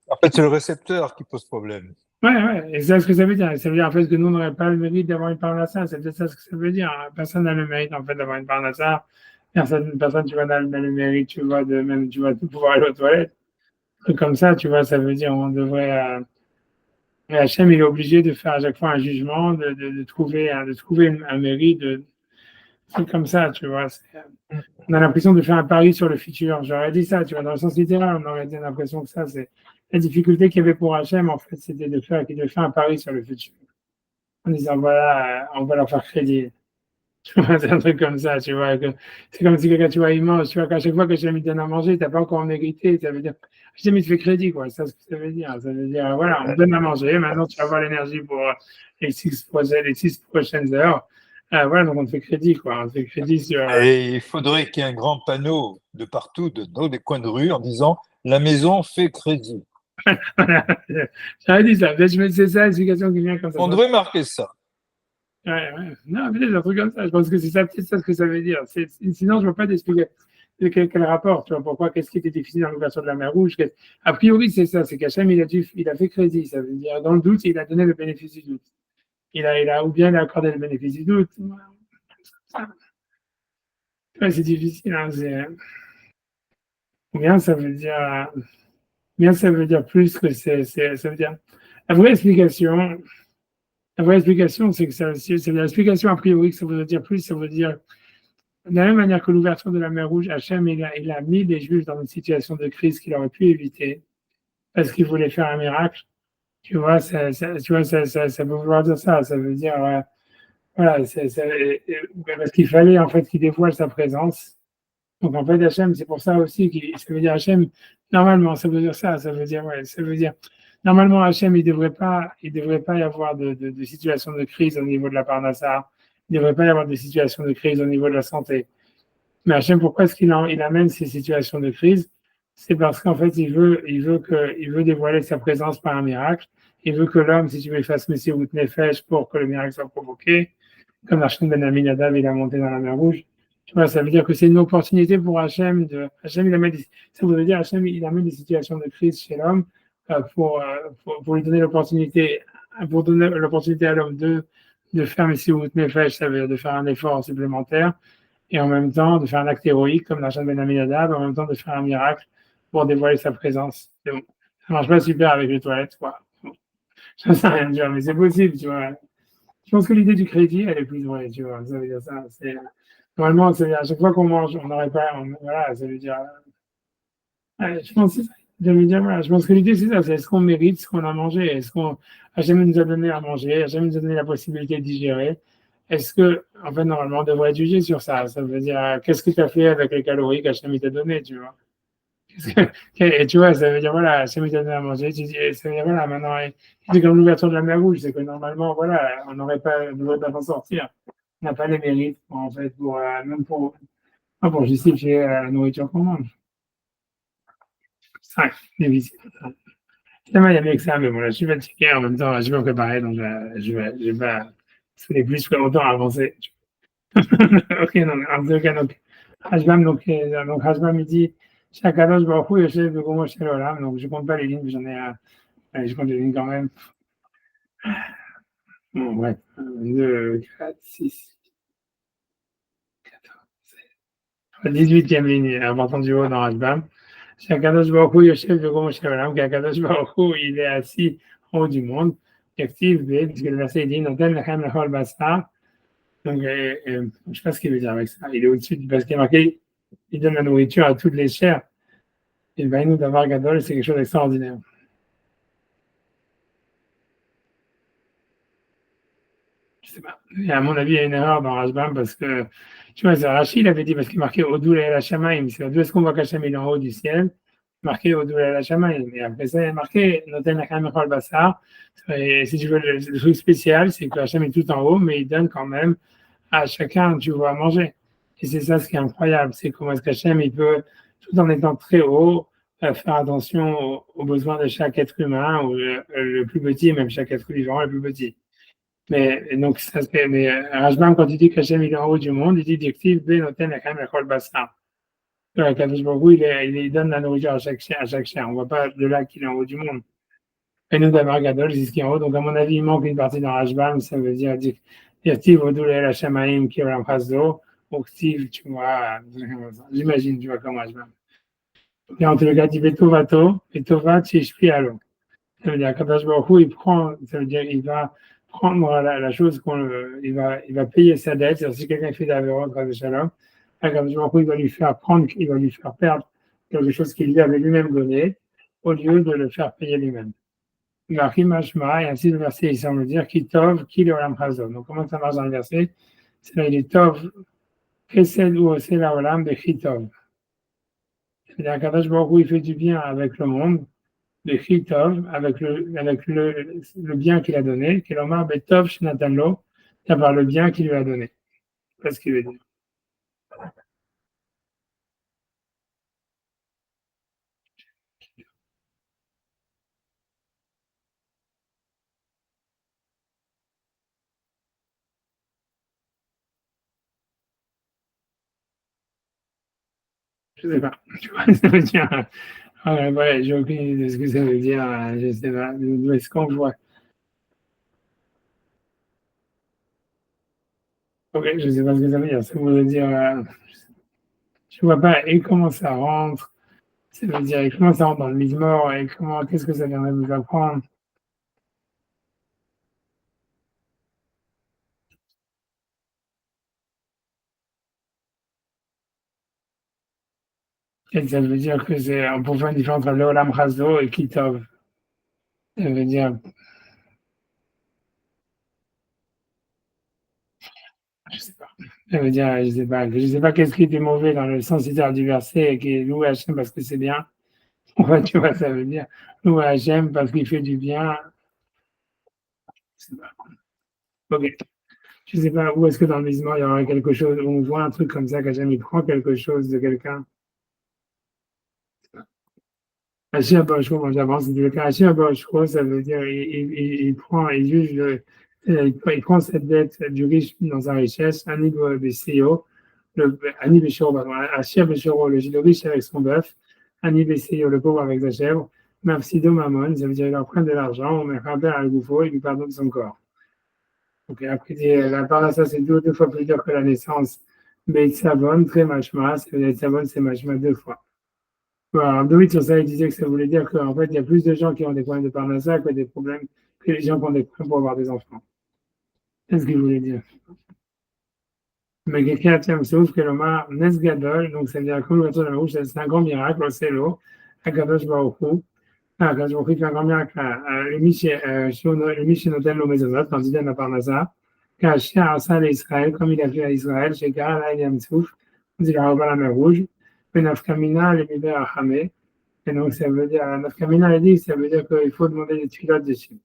En fait, c'est le récepteur qui pose problème. Ouais, et c'est ce que ça veut dire. Ça veut dire en fait que nous, on n'aurait pas le mérite d'avoir une parnassa. C'est peut-être ça ce que ça veut dire. Personne n'a le mérite en fait d'avoir une parnassa. Personne, tu vois, n'a le mérite, tu vois, tu vois, de pouvoir aller aux toilettes. Un truc comme ça, tu vois, ça veut dire on devrait. Mais Hachem, il est obligé de faire à chaque fois un jugement, de trouver un mérite, truc comme ça, tu vois. On a l'impression de faire un pari sur le futur. J'aurais dit ça, tu vois, dans le sens littéral, on aurait l'impression que ça, c'est la difficulté qu'il y avait pour Hachem, en fait, c'était de faire un pari sur le futur. En disant, voilà, on va leur faire crédit. Tu vois, c'est un truc comme ça, tu vois. C'est comme si quelqu'un, tu vois, il mange, tu vois, qu'à chaque fois que Hachem te donne à manger, t'as pas encore mérité, ça veut dire, Hachem, il te fait crédit, quoi. C'est ça ce que ça veut dire. Ça veut dire, voilà, on te donne à manger, maintenant tu vas avoir l'énergie pour les 6 prochaines heures. Voilà, donc on te fait crédit, quoi. On te fait crédit sur. Et il faudrait qu'il y ait un grand panneau de partout, dans des coins de rue, en disant la maison fait crédit. J'aurais dit ça. Peut-être c'est ça l'explication qui vient comme ça. On devrait marquer ça. Ouais. Non, peut-être un truc comme ça. Je pense que c'est ça, peut-être ça ce que ça veut dire. Sinon, je ne vois pas d'expliquer quel rapport, tu vois, pourquoi, qu'est-ce qui était difficile dans l'ouverture de la mer Rouge. A priori, c'est ça, c'est qu'Hachem, il a fait crédit. Ça veut dire, dans le doute, il a donné le bénéfice du doute. Ou bien il a accordé le bénéfice du doute. Ouais, c'est difficile, hein, ou bien ça veut dire plus que ça veut dire, la vraie explication, c'est que c'est l'explication a priori que ça veut dire plus, ça veut dire, de la même manière que l'ouverture de la mer Rouge, Hachem, il a mis les Juifs dans une situation de crise qu'il aurait pu éviter, parce qu'il voulait faire un miracle. Tu vois, ça peut vouloir dire ça. Ça veut dire, voilà, parce qu'il fallait en fait qu'il dévoile sa présence. Donc en fait, Hachem, c'est pour ça aussi ça veut dire Hachem, normalement, ça veut dire ça. Ça veut dire, ouais, ça veut dire, normalement, Hachem, il devrait pas y avoir de situation de crise au niveau de la Parnassa. Il ne devrait pas y avoir de situation de crise au niveau de la santé. Mais Hachem, pourquoi est-ce il amène ces situations de crise? C'est parce qu'en fait, il veut dévoiler sa présence par un miracle. Il veut que l'homme, si tu veux, fasse Messie ou Nefesh pour que le miracle soit provoqué. Comme Hachem Ben Aminadab, il a monté dans la mer Rouge. Tu vois, ça veut dire que c'est une opportunité pour Hachem ça voudrait dire Hachem, il amène des situations de crise chez l'homme pour lui donner l'opportunité, à l'homme de faire Messie ou Nefesh, ça veut dire de faire un effort supplémentaire et en même temps de faire un acte héroïque comme Hachem Ben Aminadab, en même temps de faire un miracle pour dévoiler sa présence. Bon. Ça marche pas super avec les toilettes, quoi. Je sais rien dire, mais c'est possible, tu vois. Je pense que l'idée du crédit, elle est plus vraie, tu vois. Ça veut dire ça. Normalement, c'est à chaque fois qu'on mange, on n'aurait pas, voilà, ça veut dire, je pense que c'est ça. Je veux dire, voilà, je pense que l'idée, c'est ça, c'est est-ce qu'on mérite ce qu'on a mangé? Est-ce qu'on, Hachem nous a donné à manger? Hachem nous a donné la possibilité de digérer? Est-ce que, en fait, normalement, on devrait être jugé sur ça? Ça veut dire, qu'est-ce que tu as fait avec les calories qu'Hachem t'a donné, tu vois? Et tu vois, ça veut dire, voilà, Hachem t'a donné à manger, tu dis, ça veut dire, voilà, maintenant, c'est comme l'ouverture de la mer Rouge, c'est que normalement, voilà, on ne devrait pas s'en sortir. On n'a pas les mérites, en fait, même pour justifier la nourriture qu'on mange. 5, difficile. Finalement, il y a mieux que ça, mais bon, là, je suis fatigué en même temps, je vais me préparer, donc je vais pas saouler plus que longtemps à avancer. Ok, donc, en tout cas, donc, Hashbam, il dit, Shakadosh Baruch Hu Yoshev Begomo Shel Olam, donc je compte pas les lignes, mais allez, je compte les lignes quand même. Bon, bref, 1, 2, 4, 6, 14, 16. 18e ligne, important du haut dans Hashbam. Shakadosh Baruch Hu Yoshev Begomo Shel Olam, qu'Akadosh Baruch Hu, il est assis en haut du monde. Active B, puisque le verset dit Noten Lechem Lechol Basar. Donc, je ne sais pas ce qu'il veut dire avec ça. Il est au-dessus, parce qu'il est marqué il donne la nourriture à toutes les chairs. Et ben, nous, d'avoir Gadol, c'est quelque chose d'extraordinaire. Je sais pas. Et à mon avis, il y a une erreur dans Rashbam parce que, tu vois, Rachid avait dit, parce qu'il marquait Odoul et la Shamaim. C'est d'où est-ce qu'on voit qu'Hachem est en haut du ciel? Marqué Odoul et la Shamaim. Et après ça, il y a marqué Noten Lachem Echol Basar. Et si tu veux, le truc spécial, c'est que Hachem est tout en haut, mais il donne quand même à chacun, tu vois, à manger. Et c'est ça ce qui est incroyable, c'est comment est-ce qu'Hachem, il peut, tout en étant très haut, faire attention aux besoins de chaque être humain, ou le plus petit, même chaque être vivant, le plus petit. Mais donc, ça, mais Rajbam, quand il dit qu'Hachem il est en haut du monde, il dit Dictive, B, Noten, Lachem, Echol, Bassar. Kadosh Baruch Hu, il donne la nourriture à chaque chien. On ne voit pas de là qu'il est en haut du monde. Et nous, d'abord, Gadol, c'est ce qui est en haut. Donc, à mon avis, il manque une partie dans Rajbam, ça veut dire Dirtiv, Odul, El Hashamaim, Kiram Chazdo, Oktiv, tu vois, j'imagine, tu vois, comme Rajbam. Et en tout cas, il dit Betovato, Betovat, Shishpi, Alo. Ça veut dire, Kadosh Baruch Hu, il prend, ça veut dire, il va prendre la chose il va payer sa dette. C'est-à-dire, si quelqu'un fait d'Averot, de Shalom, Kadosh Baruch Hu, il va lui faire prendre, il va lui faire perdre quelque chose qu'il lui avait lui-même donné, au lieu de le faire payer lui-même. Marqué Mashma, et ainsi le verset, il semble dire, qui tov, qui le olam chazon. Donc, comment ça marche dans le verset? C'est là, il est tov, kesed ou osé la olam de chitov. C'est-à-dire qu'Akadosh Baruch Hu, il fait du bien avec le monde, de chitov, avec le bien qu'il a donné, qu'il omar betov shnatanlo, d'avoir le bien qu'il lui a donné. C'est ce qu'il veut dire. Je ne sais pas. Tu vois, ça veut dire. Ouais, j'ai aucune idée de ce que ça veut dire. Je ne sais pas. D'où est-ce qu'on voit? Ok, je ne sais pas ce que ça veut dire. Ça veut dire. Je ne vois pas. Et comment ça rentre? Ça veut dire, et comment ça rentre dans le Mizmor? Et comment, qu'est-ce que ça viendrait nous apprendre? Et ça veut dire que c'est, on peut faire une différence entre Leolam Chazo et Kitov. Ça veut dire, je sais pas. Ça veut dire, je sais pas. Je sais pas qu'est-ce qui était mauvais dans le sens littéral du verset et qui est loué Hachem parce que c'est bien. Ouais, tu vois, ça veut dire loué Hachem parce qu'il fait du bien. Je sais pas. Ok. Je sais pas où est-ce que dans le Mizmor il y aura quelque chose, où on voit un truc comme ça qu'Hachem il prend quelque chose de quelqu'un. Hachir Boshro, moi j'avance, c'est le cas. Hachir Boshro, ça veut dire il prend, il juge, il prend cette dette du riche dans sa richesse, Anib Besseo, Anib Beshoro, pardon, Hachir Beshoro, le riche avec son bœuf, Anib Besseo, le pauvre avec sa chèvre, Mafsido Mamon, ça veut dire il leur prend de l'argent, mais Rabber al Goufo, il lui pardonne son corps. Donc après, la parnassa, c'est deux fois plus dur que la naissance. Beit Savon, très machma, ça veut dire Savon, c'est machma deux fois. Alors, David, sur ça, il disait que ça voulait dire qu'en fait, il y a plus de gens qui ont des problèmes de parnassa que des problèmes que les gens qui ont des problèmes pour avoir des enfants. C'est ce qu'il voulait dire. Mais quelqu'un tient c'est ouf que l'Omar Nes Gadol, donc ça veut dire comme le retour de la rouge, c'est un grand miracle, c'est l'eau, à Kadosh Baruch Hu. Kadosh Baruch Hu fait un grand miracle, le Mishénotel lo Mezonot, quand il donne la parnassa, Kachia Asa l'Israël, comme il a fait à Israël, chez Gara Yam Souf, on dit la robe à la mer rouge, Penafkamina, le Miber Achamé. Et donc, ça veut dire, Nafkamina a dit, ça veut dire qu'il faut demander des pilotes dessus.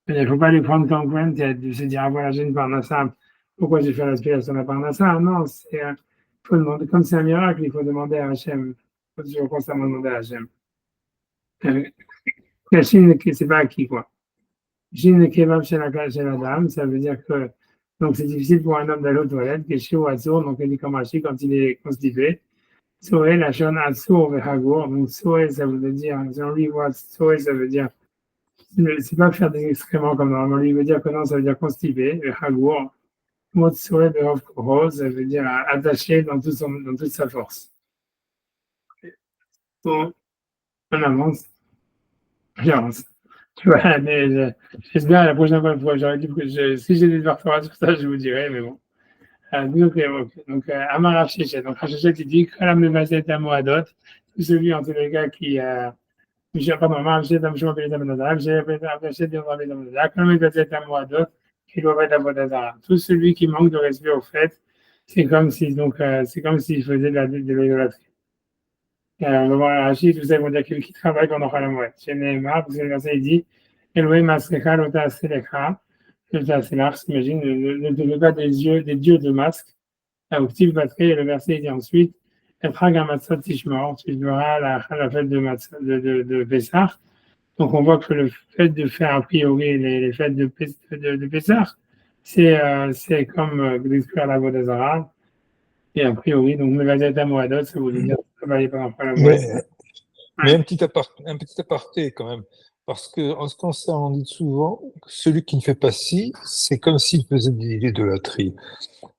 Il ne faut pas lui prendre comme compte de se dire, ah voilà, j'ai une parnassa, pourquoi j'ai fait l'aspiration de la parnassa? Non, il faut demander, comme c'est un miracle, il faut demander à Hachem. Il faut toujours constamment demander à Hachem. La Chine, c'est pas acquis, quoi. Chine, le kebab chez la dame, ça veut dire que, donc c'est difficile pour un homme d'aller aux toilettes, que chez Oazur, donc il dit comme Hachi quand il est constipé. Soé, la chaîne Asur Vehagour, donc Soé, ça veut dire, si on lui voit Soé, ça veut dire, c'est pas faire des excréments comme normalement, lui veut dire que non, ça veut dire constipé, Vehagour. Mot Soé Behov Rose, ça veut dire attaché dans toute sa force. Bon, on avance. J'avance. Tu vois, mais j'espère la prochaine fois, j'aurais dit que si j'ai des devoirs sur ça, je vous dirai, mais bon. Donc, Amar Rav Shechet. Donc, Rav Shechet, il dit, Kalam le Mazet à Moadot, tout celui, en tous les cas, qui pardon, Amar Rav Shechet, Am Shema Belet Amonazara, Rav Shechet, Am Belet Amonazara, Kalam le Mazet à Moadot, qui doit être Amonazara. Tout celui qui manque de respect au fait, c'est comme si, donc, c'est comme s'il faisait de l'idolâtrie. On va voir Rachid, vous savez, vont dire qui travaille quand on aura la mouette. Chez Neymar, parce que le verset, il dit, Elohim Masrecha, Lota Selecha, Lota Selach, s'imagine, ne devez pas des dieux de masque. Et le verset dit ensuite, tu verras la fête de Pessah. Donc on voit que le fait de faire a priori les fêtes de Pessah, c'est comme d'exclure la Vodazara. Et a priori, donc Mevazet Amoadot, ça voulait dire travailler pendant la mais un petit aparté quand même. Parce que en ce qui concerne, on dit souvent, celui qui ne fait pas ci, c'est comme s'il faisait de l'idolâtrie.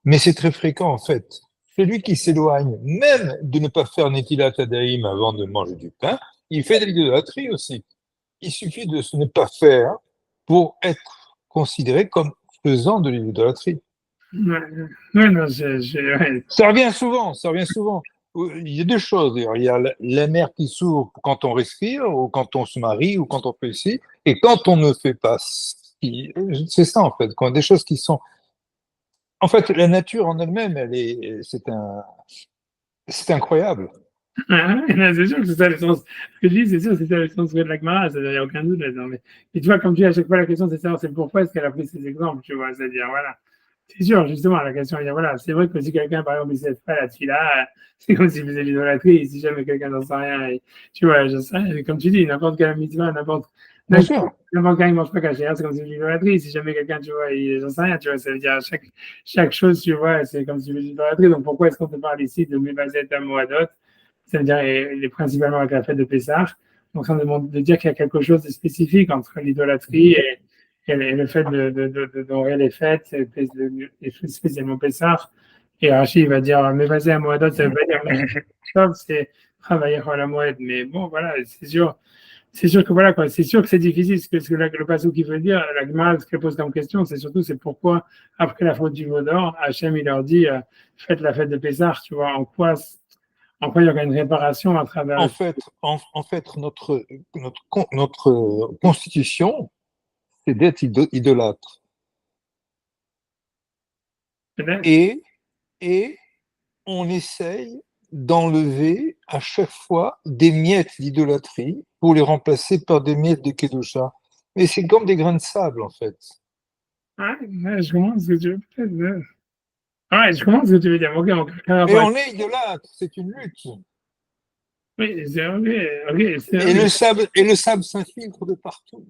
Mais c'est très fréquent en fait. Celui qui s'éloigne, même de ne pas faire Netilat Adaïm avant de manger du pain, il fait de l'idolâtrie aussi. Il suffit de ne pas faire pour être considéré comme faisant de l'idolâtrie. Non, Ça revient souvent, ça revient souvent. Il y a deux choses. Il y a la mer qui s'ouvre quand on respire, ou quand on se marie, ou quand on fait ci, et quand on ne fait pas. C'est ça en fait. Quand des choses qui sont. En fait, la nature en elle-même, c'est incroyable. C'est sûr que c'est ça le sens. Ce que je dis, c'est sûr que c'est ça le sens de la Gemara, il n'y a aucun doute là-dedans. Mais tu vois, comme tu dis à chaque fois, la question, c'est savoir c'est pourquoi est-ce qu'elle a pris ces exemples, tu vois. C'est-à-dire, voilà. C'est sûr, justement, la question, il y a, voilà, c'est vrai que si quelqu'un, par exemple, il sait pas là-dessus-là, c'est comme s'il faisait l'idolâtrie, si jamais quelqu'un n'en sait rien, et, tu vois, je sais, comme tu dis, n'importe quelle mitzvah, n'importe quand il ne mange pas caché, c'est comme si l'idolâtrie, si jamais quelqu'un, tu vois, j'en sais rien, tu vois, ça veut dire chaque chose, tu vois, c'est comme si l'idolâtrie, donc pourquoi est-ce qu'on te parle ici de Mevazet à Moadot, ça veut dire, principalement avec la fête de Pessah, en train de dire qu'il y a quelque chose de spécifique entre l'idolâtrie et le fait d'honorer les fêtes, spécialement Pessah. Et Rachid va dire, mais vas-y à Moadot, ça veut pas dire, c'est travailler à la Moed. Mais bon, voilà, c'est sûr que voilà, quoi, c'est sûr que c'est difficile, ce que le passage qui veut dire, la Gemara, ce qu'elle pose comme question, c'est pourquoi, après la faute du veau d'or, Hachem, il leur dit, faites la fête de Pessah, tu vois, en quoi il y aura une réparation à travers. En fait, notre constitution, c'est d'être idolâtre. Et on essaye d'enlever à chaque fois des miettes d'idolâtrie pour les remplacer par des miettes de Kedusha. Mais c'est comme des grains de sable, en fait. Ouais, je comprends ce que tu veux peut-être. Ouais, je comprends ce que tu veux dire. Okay, mais on est idolâtre, c'est une lutte. Oui, c'est et le sable s'infiltre de partout.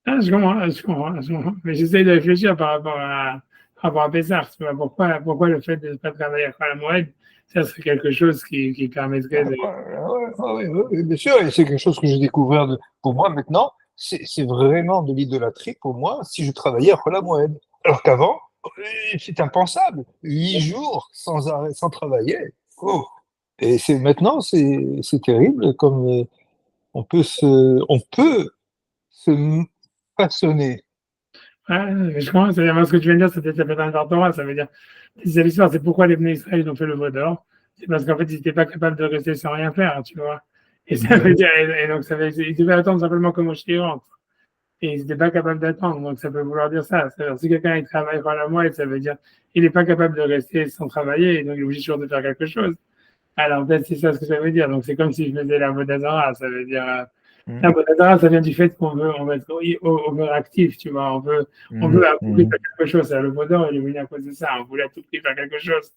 Ah, je comprends. Mais j'essaie de réfléchir par rapport à Pessah. Tu vois, pourquoi le fait de ne pas travailler à la Moed, ça serait quelque chose qui permettrait de. Oui, bien sûr, et c'est quelque chose que j'ai découvert pour moi maintenant. C'est vraiment de l'idolâtrie pour moi si je travaillais à la Moed. Alors qu'avant, c'est impensable. 8 jours sans arrêt, sans travailler. Oh. Et maintenant, c'est terrible comme on peut se façonner. Ouais, mais je comprends, c'est-à-dire, moi, ce que tu viens de dire, c'était peut-être un Torah, ça veut dire, c'est l'histoire, c'est pourquoi les Bnei Israël ont fait le veau d'or. C'est parce qu'en fait, ils n'étaient pas capables de rester sans rien faire, tu vois. Et ça veut Ouais. dire, et donc, ils devaient attendre simplement que Moshe rentre. Et ils n'étaient pas capables d'attendre. Donc, ça peut vouloir dire ça. C'est-à-dire, si quelqu'un, il travaille pendant la moelle, ça veut dire, il n'est pas capable de rester sans travailler, et donc il est obligé toujours de faire quelque chose. Alors, peut-être c'est ça ce que ça veut dire. Donc, c'est comme si je faisais la Vodazara. Ça veut dire, Mm, la Vodazara, ça vient du fait qu'on veut être overactif, tu vois. On mm, veut à tout prix mm. faire quelque chose. Le Vaudor, il est venu à cause de ça. On voulait à tout prix faire quelque chose.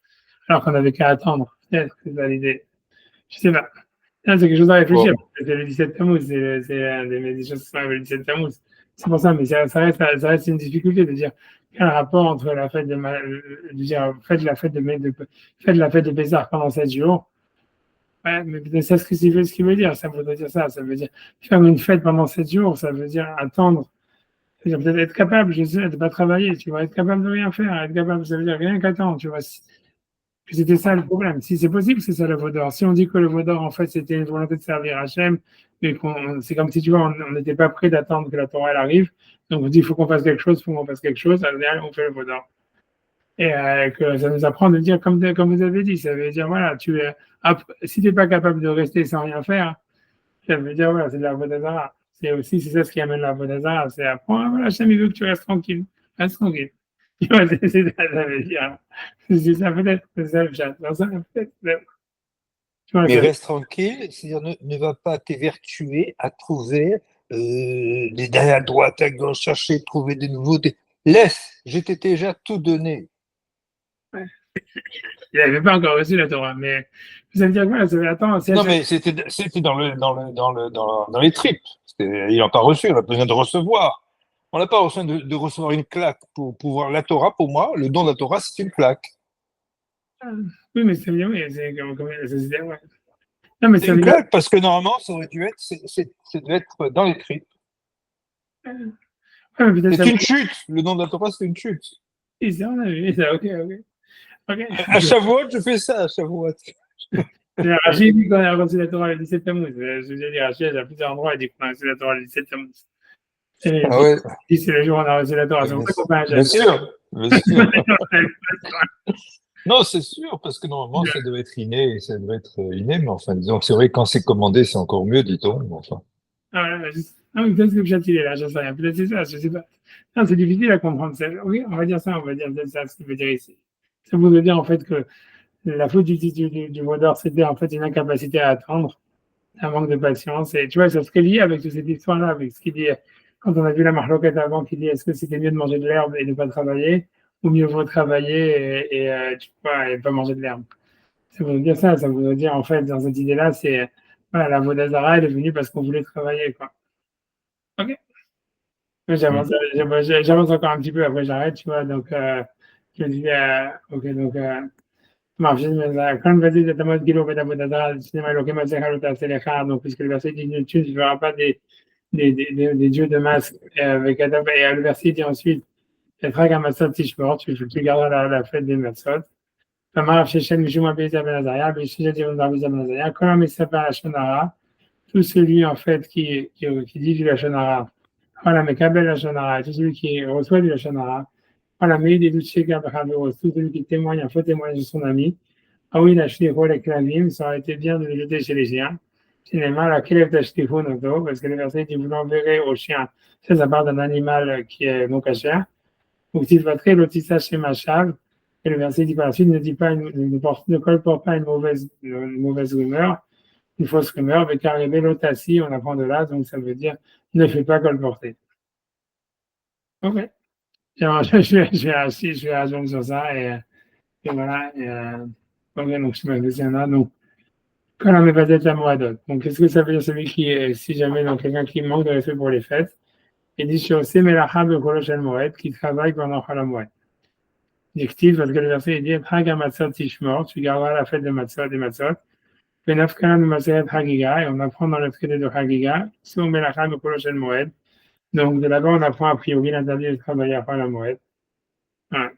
Alors qu'on n'avait qu'à attendre. Peut-être que c'est ça l'idée. Je sais pas. C'est quelque chose à réfléchir. Bon. C'est le 17 Tammuz. C'est un des choses qui sont le 17 Tammuz. C'est pour ça, mais ça reste une difficulté de dire quel rapport entre la fête de dire, faites la fête de Pessah pendant 7 jours. Ouais, mais c'est ce qu'il veut dire. Ça veut dire ça. Ça veut dire faire une fête pendant 7 jours. Ça veut dire attendre. C'est-à-dire peut-être être capable, je sais, de ne pas travailler. Tu vas être capable de rien faire. Être capable, ça veut dire rien qu'attendre. Tu vois. C'était ça le problème. Si c'est possible, c'est ça le Vaudor. Si on dit que le Vaudor, en fait, c'était une volonté de servir Hachem, mais c'est comme si, tu vois, on n'était pas prêt d'attendre que la Torah elle arrive. Donc on dit, il faut qu'on fasse quelque chose, il faut qu'on fasse quelque chose. Allez, on fait le Vaudor. Et que ça nous apprend de dire, comme vous avez dit, ça veut dire, voilà, si tu n'es pas capable de rester sans rien faire, ça veut dire, voilà, c'est de la Vodazara. C'est ça ce qui amène la Vodazara. C'est apprendre, voilà, Hachem, il veut que tu restes tranquille. Reste tranquille. Tu vois, ça veut dire. C'est ça peut-être, c'est ça le chat. Ça, peut-être, tu vois, Mais ça, reste tranquille, c'est-à-dire ne va pas t'évertuer à trouver à droite, à gauche, chercher, trouver des nouveautés. Laisse, je t'ai déjà tout donné. ouais. Il n'avait pas encore reçu la Torah, mais ça veut dire quoi? Ça veut dire, attends, si Non, Hachem, mais c'était dans les tripes. Il n'a pas reçu, il a besoin de recevoir. On n'a pas besoin de recevoir une claque pour pouvoir. La Torah, pour moi, le don de la Torah, c'est une claque. oui, mais ça veut dire, oui, c'est ouais. Non, mais C'est ça une veut dire, claque parce que normalement, ça aurait dû être, c'est dû être dans les tripes. ouais, mais peut-être ça C'est veut une dire, chute. Le don de la Torah, c'est une chute. oui, ça, on a vu, ça, ok, ok. À Ok. Shavuot, je fais ça, à Shavuot. Rachid dit qu'on a reçu la Torah le 17 Tammuz. Je veux dire, Rachid, à plusieurs endroits, il dit qu'on a reçu la Torah le 17 Tammuz. Ah ouais, C'est le jour où on a reçu la Torah. C'est pour bien, ça qu'on fait un bien jeûne. sûr, bien sûr. Non, c'est sûr, parce que normalement, ça devait être inné, ça devait être inné, mais enfin, disons que c'est vrai que quand c'est commandé, c'est encore mieux, dit-on, mais enfin. Ah, ouais, ah, mais peut-être que le chat il est là, je sais rien. Peut-être c'est ça, je sais pas. Non, c'est difficile à comprendre. Oui, on va dire ça, on va dire peut-être ça, ce qu'il veut dire ici. Ça voudrait dire en fait que la faute du mot d'or, c'était en fait une incapacité à attendre, un manque de patience. Et tu vois, c'est ce qu'il dit avec toute cette histoire-là, avec ce qu'il dit, quand on a vu la marloquette avant, qui dit est-ce que c'était mieux de manger de l'herbe et de ne pas travailler, ou mieux vaut travailler tu vois, et pas manger de l'herbe. Ça veut dire ça veut dire en fait, dans cette idée-là, c'est voilà, la Vodazara, elle est venue parce qu'on voulait travailler, quoi. Ok. Mm. J'avance encore un petit peu, après j'arrête, tu vois. Donc, je dis, ok, donc, marche, quand vas-y, de ta mode, Gilo, Beda, Bodada, le cinéma, le Kema, Zécha, le Tasselechar, donc, puisque le verset dit, tu ne verras pas des dieux de masque, avec Adam, et le verset dit ensuite, Etrag Amatsot Tishmor, tu garderas la fête des Matsot. Tamar, Shechem, Mishuma, Beza, Ben Azaria, Bishija, Divon, Beza, Ben Azaria, Kolam, Isapa, la Shonara, tout celui, en fait, qui dit du Lachonara, voilà, mais Kabel Lachonara, tout celui qui reçoit du Lachonara, voilà, mais des doutes chez Gabriel, tout celui qui témoigne, un faux témoignage de son ami, ah oui, la Shlicho, les Klavim, ça aurait été bien de le jeter chez les chiens. Cinéma, la Kelev Tashlicho, Noto, parce que le verset dit, vous l'enverrez au chien. Ça part d'un animal qui est non cachère. Donc, s'il va très l'otissa chez Machav, et le verset dit par la suite, ne dit pas, ne colporte pas une mauvaise rumeur, une fausse rumeur, mais car l'otassi, on apprend de là, donc ça veut dire ne fais pas colporter. Ok. Je vais agir sur ça et voilà. Ok, donc je me faisais là. Donc, quand on met pas d'être à Moadot. Donc, qu'est-ce que ça veut dire celui qui est, si jamais, donc quelqu'un qui manque de respect pour les fêtes, il dit sur Semelacha de Kolosh El Moed, qui travaille pendant Chol Moed. Dictive, parce que le verset il dit Hag Matzot Tishmor, tu garderas la fête de Matzot et Matzot. Benafkana de Maseret Hagiga, et on apprend dans le traité de Hagiga, sur Melacha de Kolosh El Moed. Donc, de là-bas, on apprend a priori l'interdit de travailler à Chol Moed. Voilà.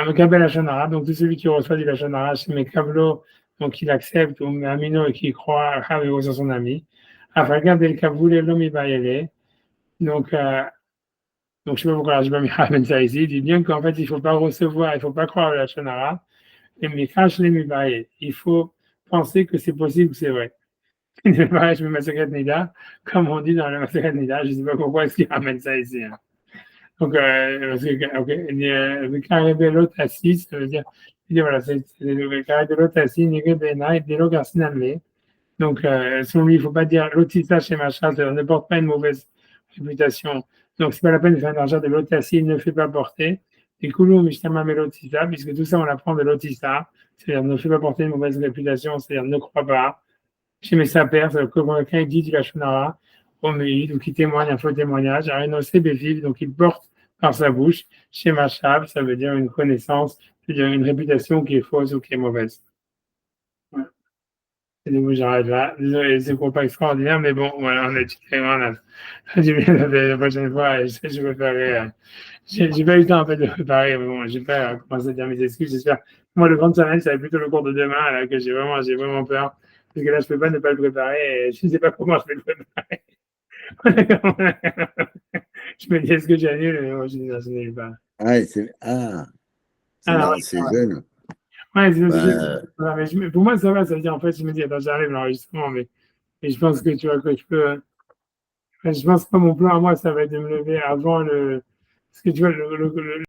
Mekabel Lachonara, donc tout celui qui reçoit du Lachonara, c'est Mekablo donc il accepte, ou Amino et qui croit à son ami. Après, regardez le Kaboul et l'homme, il va y aller. Donc, je ne sais pas pourquoi je vais me ça ici. Il dit bien qu'en fait, il ne faut pas recevoir, il ne faut pas croire à la Shonara. Il faut penser que c'est possible, c'est vrai. Je me Maseret Nida, comme on dit dans le Maseret Nida, je ne sais pas pourquoi est-ce qu'il ramène ça ici. Hein. Donc, le carré de l'autre assis, ça veut dire, voilà, c'est le carré de l'autre assis, Nigé Benaï, Delo Garcinamé. Donc, selon lui, il ne faut pas dire l'otissa chez Machin, ça ne porte pas une mauvaise réputation. Donc, c'est pas la peine de faire un argent de l'otassi, il ne fait pas porter. Et Koulou Mishtama Melotissa, puisque tout ça, on apprend de l'otissa, c'est-à-dire ne fait pas porter une mauvaise réputation, c'est-à-dire ne croit pas. Chez mes sapers, c'est-à-dire que quand quelqu'un dit du Lachonara, ou qui témoigne un faux témoignage, Arénocé Béviv, donc il porte par sa bouche. Chez Machab, ça veut dire une connaissance, c'est-à-dire une réputation qui est fausse ou qui est mauvaise. Et du coup, j'arrête là. Désolé, c'est pas extraordinaire, mais bon, voilà, on a dit du bien la prochaine fois. Je préparerai. J'ai pas eu le temps en fait de préparer, mais bon, j'ai pas commencé à dire mes excuses. J'espère. Moi, le grand semaine, c'est plutôt le cours de demain, là, que j'ai vraiment peur. Parce que là, je peux pas ne pas le préparer et je ne sais pas comment je vais le préparer. Je me dis, est-ce que j'annule? Mais moi, je dis, non, je n'annule pas. C'est jeune. Ouais, mais pour moi, ça va, ça veut dire, en fait, je me dis, attends, j'arrive l'enregistrement, mais je pense que tu vois que je peux. Je pense que mon plan à moi, ça va être de me lever avant le. Parce que tu vois,